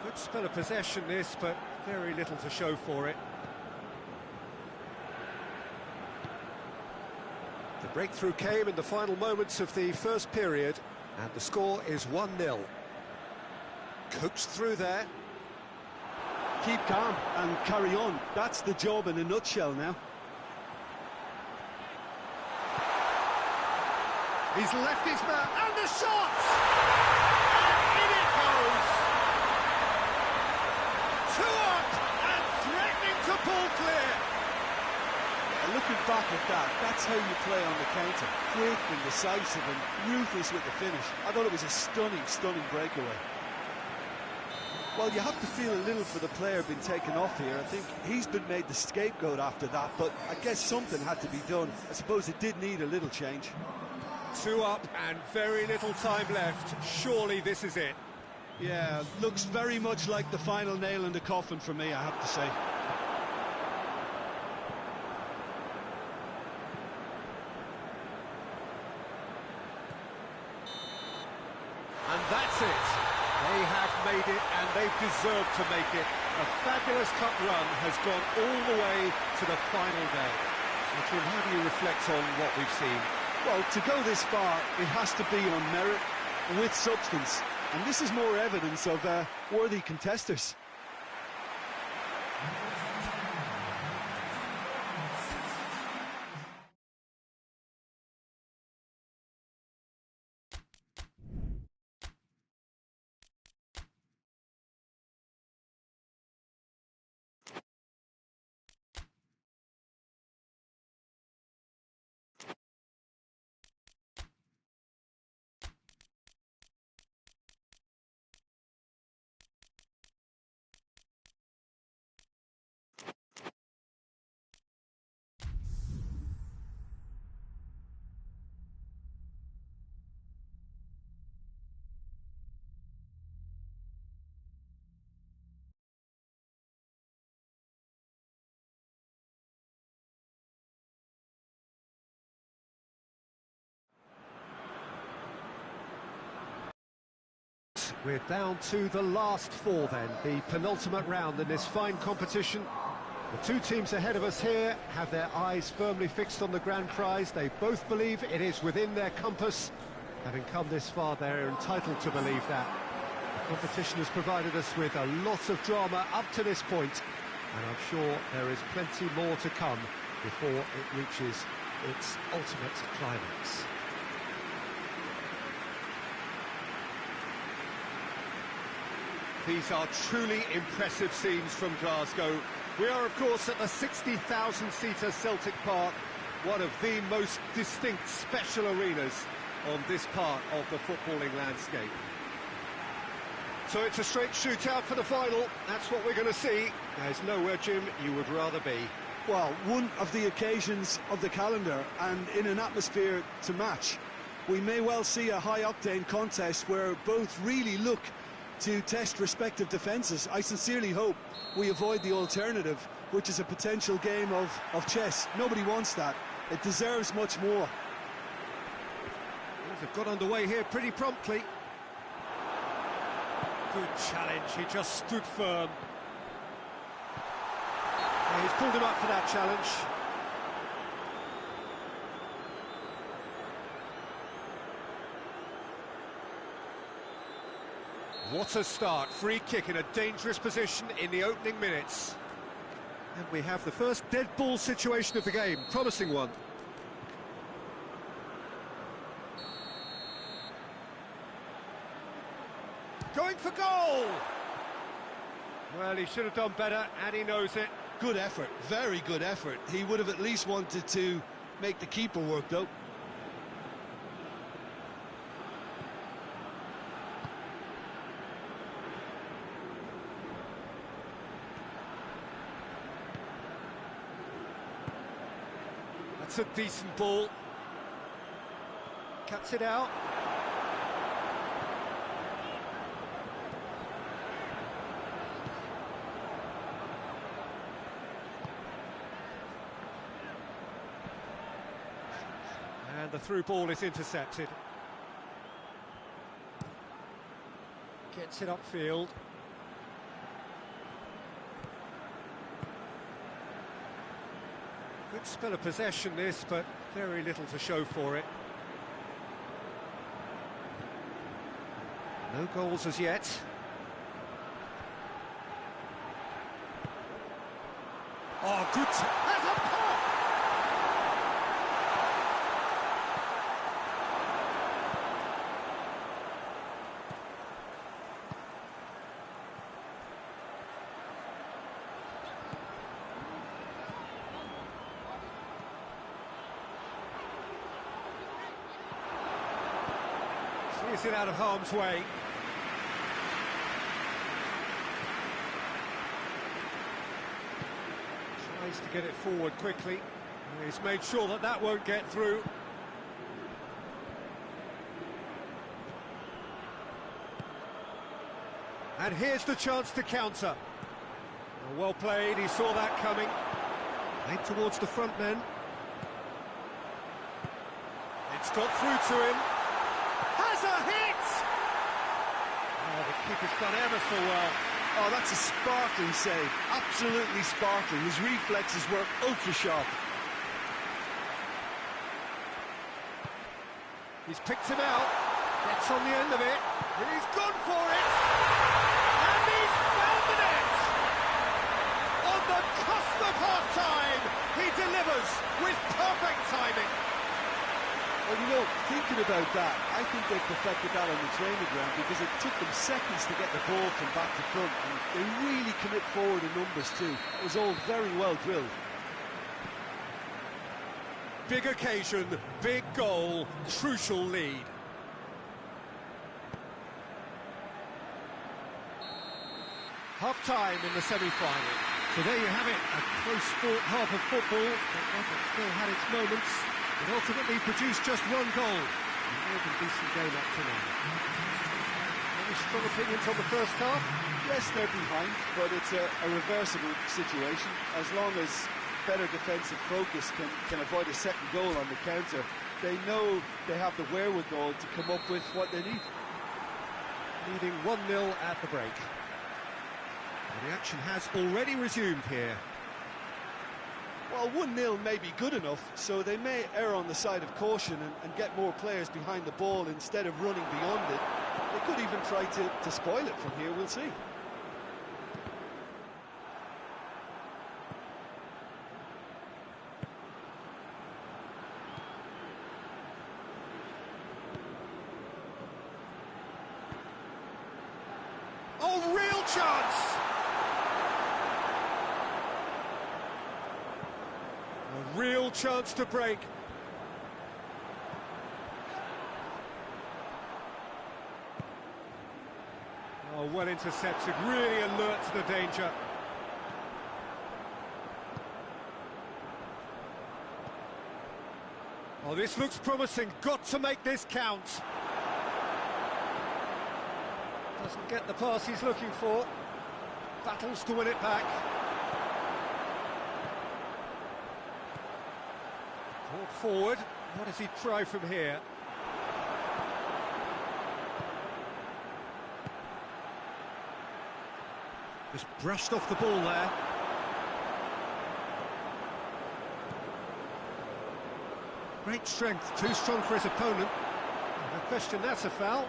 Good spell of possession this, but very little to show for it. The breakthrough came in the final moments of the first period, and the score is 1-0. Coaxed through there. Keep calm and carry on. That's the job in a nutshell now. He's left his man, and the shot! And in it goes! 2 up, and threatening to pull clear. And looking back at that, that's how you play on the counter. Quick and decisive and ruthless with the finish. I thought it was a stunning, stunning breakaway. Well, you have to feel a little for the player being taken off here. I think he's been made the scapegoat after that, but I guess something had to be done. I suppose it did need a little change. 2 up and very little time left. Surely this is it. Yeah, looks very much like the final nail in the coffin for me, I have to say. And that's it. They have made it, and they've deserved to make it. A fabulous cup run has gone all the way to the final day. So, Jim, how do you reflect on what we've seen? Well, to go this far, it has to be on merit, with substance. And this is more evidence of worthy contesters. We're down to the last 4 then, the penultimate round in this fine competition. The 2 teams ahead of us here have their eyes firmly fixed on the grand prize. They both believe it is within their compass. Having come this far, they're entitled to believe that. The competition has provided us with a lot of drama up to this point, and I'm sure there is plenty more to come before it reaches its ultimate climax. These are truly impressive scenes from Glasgow. We are, of course, at the 60,000-seater Celtic Park, one of the most distinct special arenas on this part of the footballing landscape. So it's a straight shootout for the final. That's what we're going to see. There's nowhere, Jim, you would rather be. Well, one of the occasions of the calendar, and in an atmosphere to match. We may well see a high-octane contest where both really look to test respective defences. I sincerely hope we avoid the alternative, which is a potential game of chess. Nobody wants that. It deserves much more. They've got underway here pretty promptly. Good challenge, he just stood firm. Yeah, he's pulled him up for that challenge. What a start, free kick in a dangerous position in the opening minutes. And we have the first dead ball situation of the game, promising one. Going for goal! Well, he should have done better, and he knows it. Good effort, very good effort. He would have at least wanted to make the keeper work, though. That's a decent ball. Cuts it out. And the through ball is intercepted. Gets it upfield. Good spell of possession this, but very little to show for it. No goals as yet. Oh, good. Has a pop! Sees it out of harm's way. Tries to get it forward quickly. He's made sure that that won't get through. And here's the chance to counter. Well played, he saw that coming. Played towards the front men. It's got through to him. Has a hit! Oh, the keeper's done ever so well. Oh, that's a sparkling save, absolutely sparkling. His reflexes were ultra-sharp. He's picked him out, gets on the end of it, and he's gone for it! And he's found the net! On the cusp of half-time, he delivers with perfect timing. Well, you know, thinking about that, I think they perfected that on the training ground because it took them seconds to get the ball from back to front, and they really commit forward in numbers too. It was all very well drilled. Big occasion, big goal, crucial lead. Half-time in the semi-final. So there you have it, a close-fought half of football, but one that still had its moments. It ultimately produced just one goal. A more than decent game up to now. Any strong opinions on the first half? Yes, they're behind, but it's a reversible situation. As long as better defensive focus can avoid a second goal on the counter, they know they have the wherewithal to come up with what they need. Leading 1-0 at the break. And the action has already resumed here. Well, 1-0 may be good enough, so they may err on the side of caution and get more players behind the ball instead of running beyond it. They could even try to spoil it from here, we'll see. Oh, real chance! A real chance to break. Oh, well intercepted, really alert to the danger. Oh, this looks promising, got to make this count. Doesn't get the pass he's looking for. Battles to win it back. Brought forward. What does he try from here? Just brushed off the ball there. Great strength, too strong for his opponent. No question that's a foul.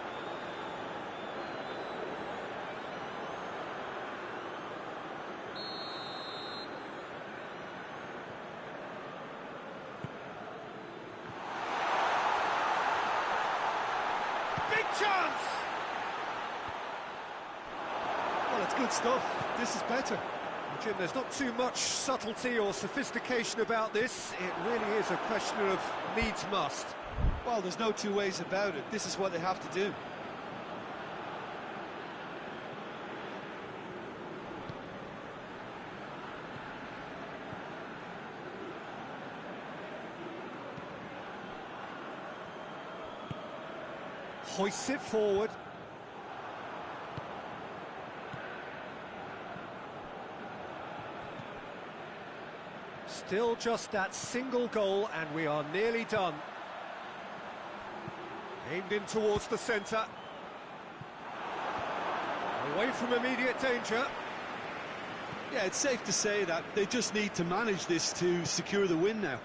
Big chance! Well, it's good stuff. This is better. Jim, there's not too much subtlety or sophistication about this. It really is a question of needs must. Well, there's no two ways about it. This is what they have to do. Hoists it forward. Still just that single goal and we are nearly done. Aimed in towards the centre. Away from immediate danger. Yeah, it's safe to say that they just need to manage this to secure the win now.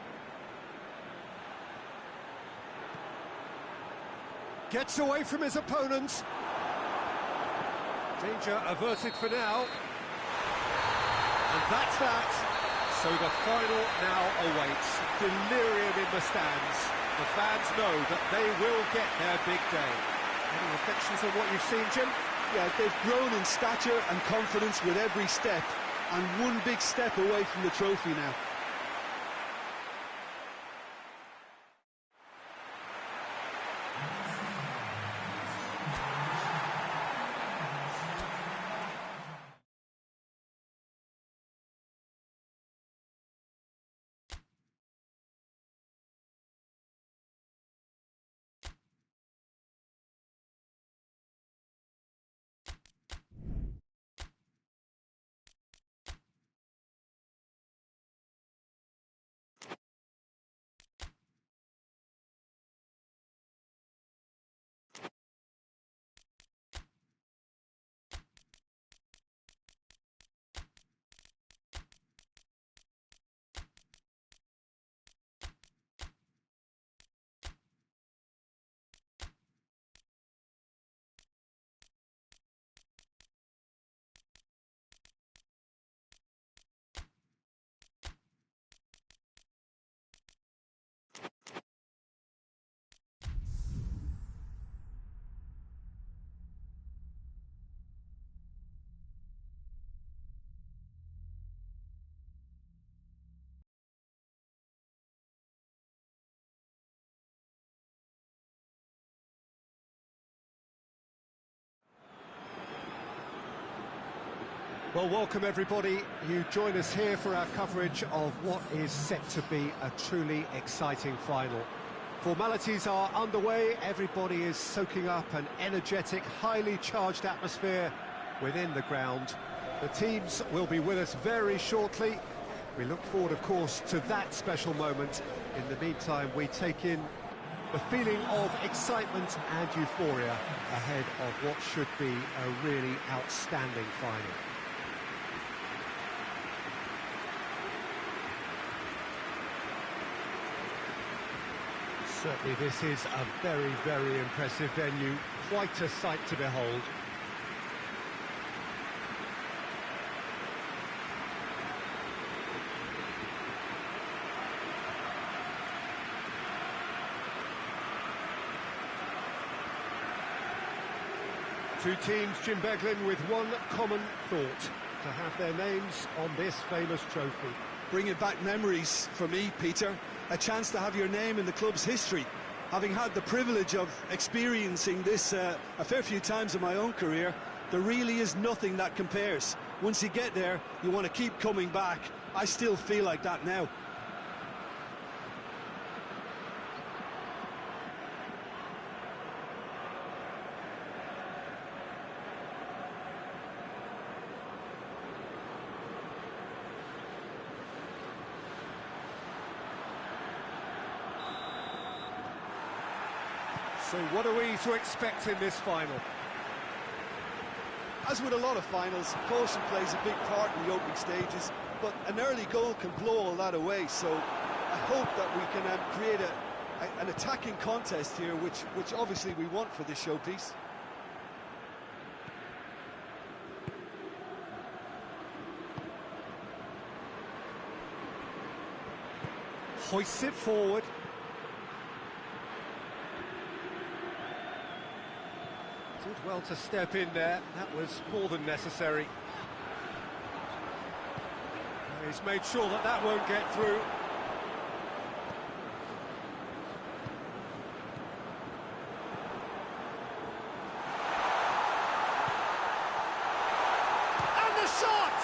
Gets away from his opponent. Danger averted for now. And that's that. So the final now awaits. Delirium in the stands. The fans know that they will get their big day. Any reflections on what you've seen, Jim? Yeah, they've grown in stature and confidence with every step, and one big step away from the trophy now. Well, welcome everybody. You join us here for our coverage of what is set to be a truly exciting final. Formalities are underway, everybody is soaking up an energetic, highly charged atmosphere within the ground. The teams will be with us very shortly. We look forward, of course, to that special moment. In the meantime, we take in the feeling of excitement and euphoria ahead of what should be a really outstanding final. Certainly this is a very, very impressive venue. Quite a sight to behold. Two teams, Jim Beglin, with one common thought: to have their names on this famous trophy. Bringing back memories for me, Peter. A chance to have your name in the club's history. Having had the privilege of experiencing this a fair few times in my own career, there really is nothing that compares. Once you get there, you want to keep coming back. I still feel like that now. So what are we to expect in this final? As with a lot of finals, caution plays a big part in the opening stages, but an early goal can blow all that away, so I hope that we can create an attacking contest here, which obviously we want for this showpiece. Hoists it forward. Did well to step in there. That was more than necessary. He's made sure that that won't get through. And the shot!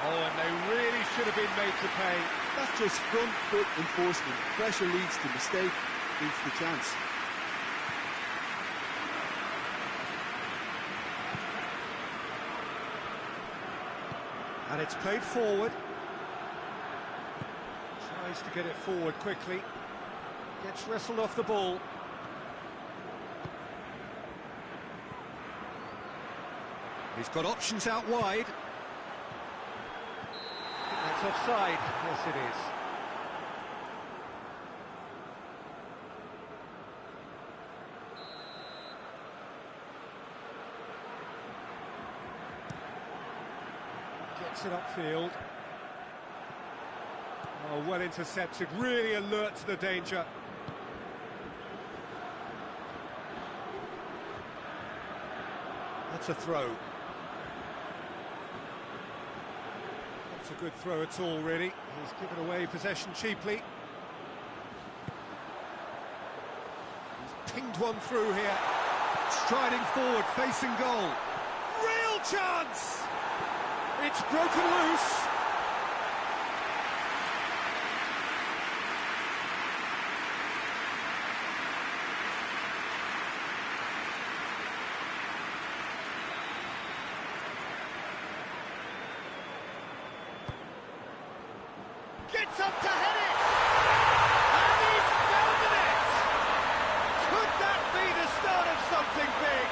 Oh, and they really should have been made to pay. That's just front foot enforcement. Pressure leads to mistake, leads to chance. And it's played forward. Tries to get it forward quickly. Gets wrestled off the ball. He's got options out wide. That's offside. Yes, it is. Gets it upfield. Oh, well intercepted, really alert to the danger. That's a throw. That's a good throw at all, really. He's given away possession cheaply. He's pinged one through here. Striding forward, facing goal. Real chance! It's broken loose. Gets up to head it! And he's found the net! Could that be the start of something big?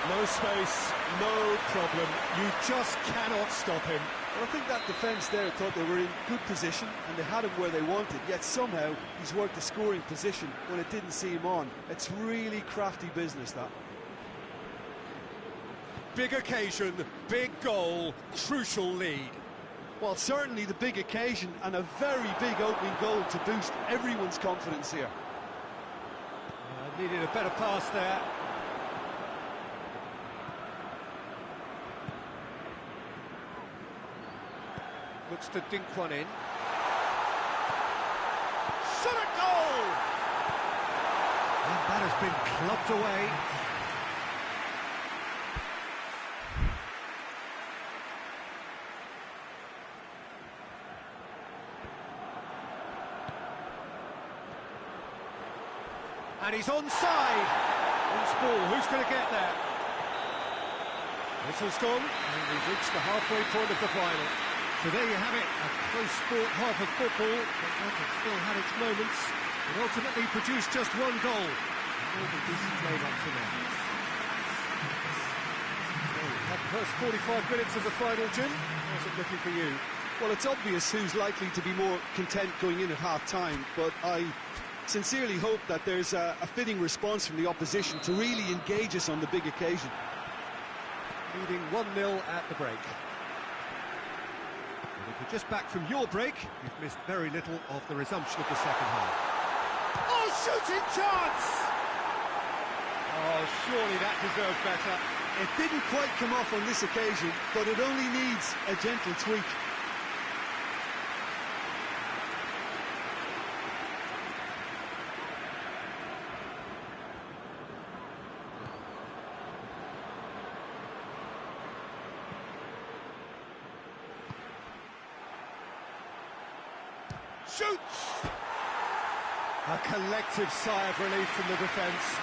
No space, no problem. You just cannot stop him. Well, I think that defence there thought they were in good position and they had him where they wanted, yet somehow he's worked the scoring position when it didn't see him on. It's really crafty business, that. Big occasion, big goal, crucial lead. Well, certainly the big occasion and a very big opening goal to boost everyone's confidence here. Needed a better pass there. Looks to dink one in. Shot at goal! And that has been clubbed away. And he's onside. Loose ball, who's going to get there? Whistle's gone, and we've reached the halfway point of the final. So there you have it, a close fought half of football, but that had still had its moments. It ultimately produced just one goal. And all the decent played up to now. So, that first 45 minutes of the final, Jim, how's it looking for you? Well, it's obvious who's likely to be more content going in at half-time, but I sincerely hope that there's a fitting response from the opposition to really engage us on the big occasion. Leading 1-0 at the break. And if you're just back from your break, you've missed very little of the resumption of the second half. Oh, shooting chance! Oh, surely that deserved better. It didn't quite come off on this occasion, but it only needs a gentle tweak. Shoots! A collective sigh of relief from the defence.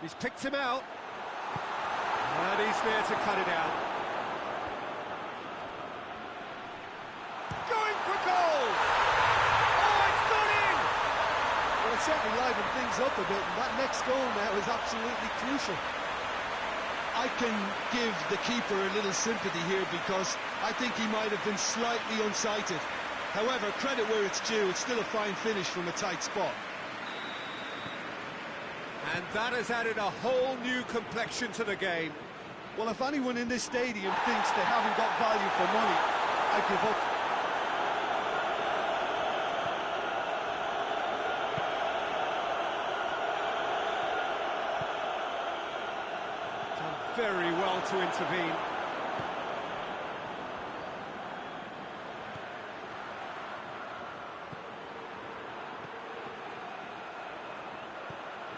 He's picked him out, and he's there to cut it out. Going for goal! Oh, it's gone in! Well, it certainly livened things up a bit, and that next goal now is absolutely crucial. I can give the keeper a little sympathy here because I think he might have been slightly unsighted. However, credit where it's due, it's still a fine finish from a tight spot. And that has added a whole new complexion to the game. Well, if anyone in this stadium thinks they haven't got value for money, I give up. Done very well to intervene.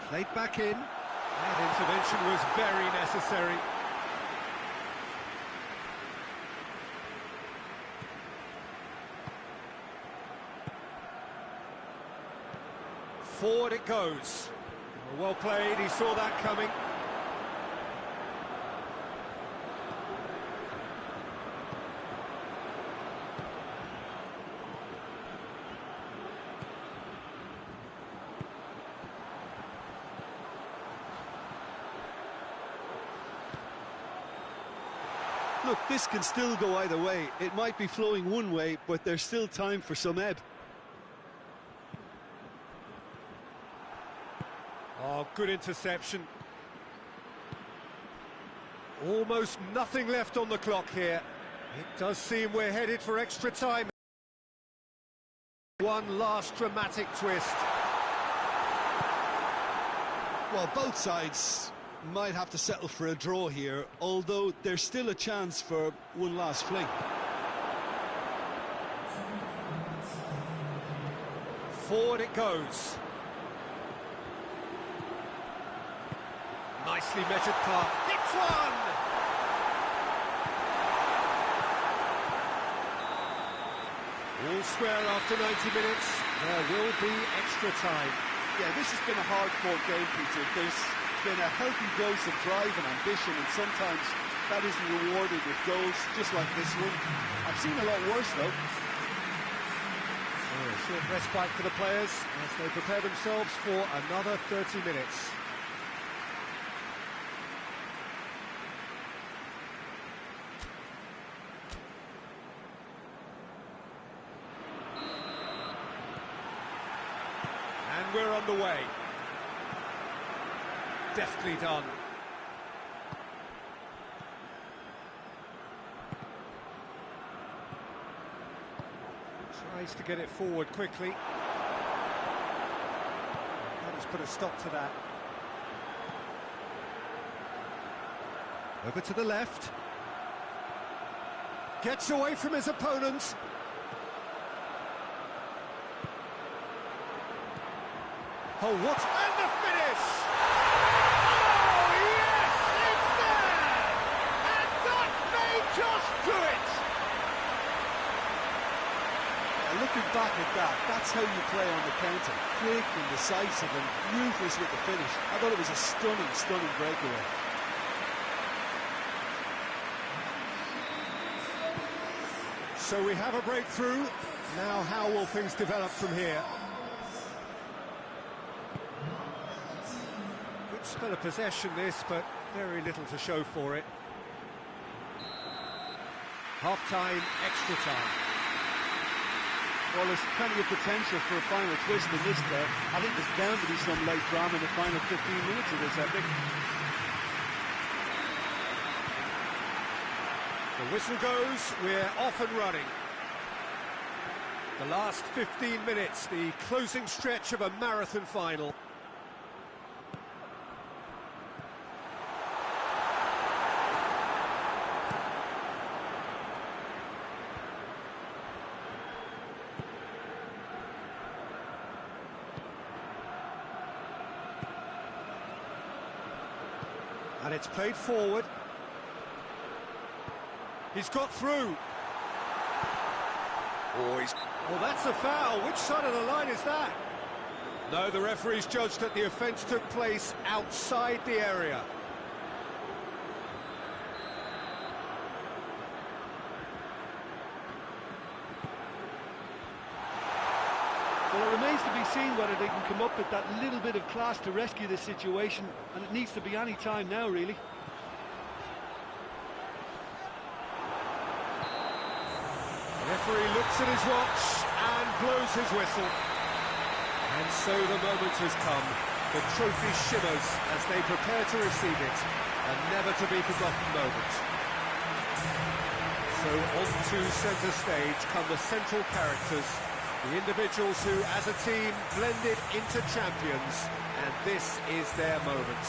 Played back in. That intervention was very necessary. Forward it goes. Well played, he saw that coming. Look, this can still go either way. It might be flowing one way, but there's still time for some ebb. Oh, good interception. Almost nothing left on the clock here. It does seem we're headed for extra time. One last dramatic twist. Well, both sides might have to settle for a draw here, although there's still a chance for one last fling. Forward it goes. Nicely measured pass. Hits one! All square after 90 minutes. There will be extra time. Yeah, this has been a hard-fought game, Peter. There's been a healthy dose of drive and ambition, and sometimes that isn't rewarded with goals, just like this one. I've seen a lot worse, though. A short respite for the players as they prepare themselves for another 30 minutes. And we're on the way. Deftly done. Tries to get it forward quickly. That has put a stop to that. Over to the left. Gets away from his opponent. Oh, what? And the finish! Oh, yes, it's there! And that may just do it! Look looking back at that, that's how you play on the counter. Quick and decisive and ruthless with the finish. I thought it was a stunning, stunning breakaway. So we have a breakthrough. Now how will things develop from here? Good spell of possession this, but very little to show for it. Half-time, extra time. Well, there's plenty of potential for a final twist in this there. I think there's bound to be some late drama in the final 15 minutes of this epic. The whistle goes, we're off and running. The last 15 minutes, the closing stretch of a marathon final. And it's played forward. He's got through. Well, that's a foul. Which side of the line is that? No, the referee's judged that the offence took place outside the area. Well, it remains to be seen whether they can come up with that little bit of class to rescue this situation, and it needs to be any time now, really. The referee looks at his watch and blows his whistle. And so the moment has come. The trophy shimmers as they prepare to receive it. A never-to-be-forgotten moment. So onto centre stage come the central characters, the individuals who, as a team, blended into champions, and this is their moment.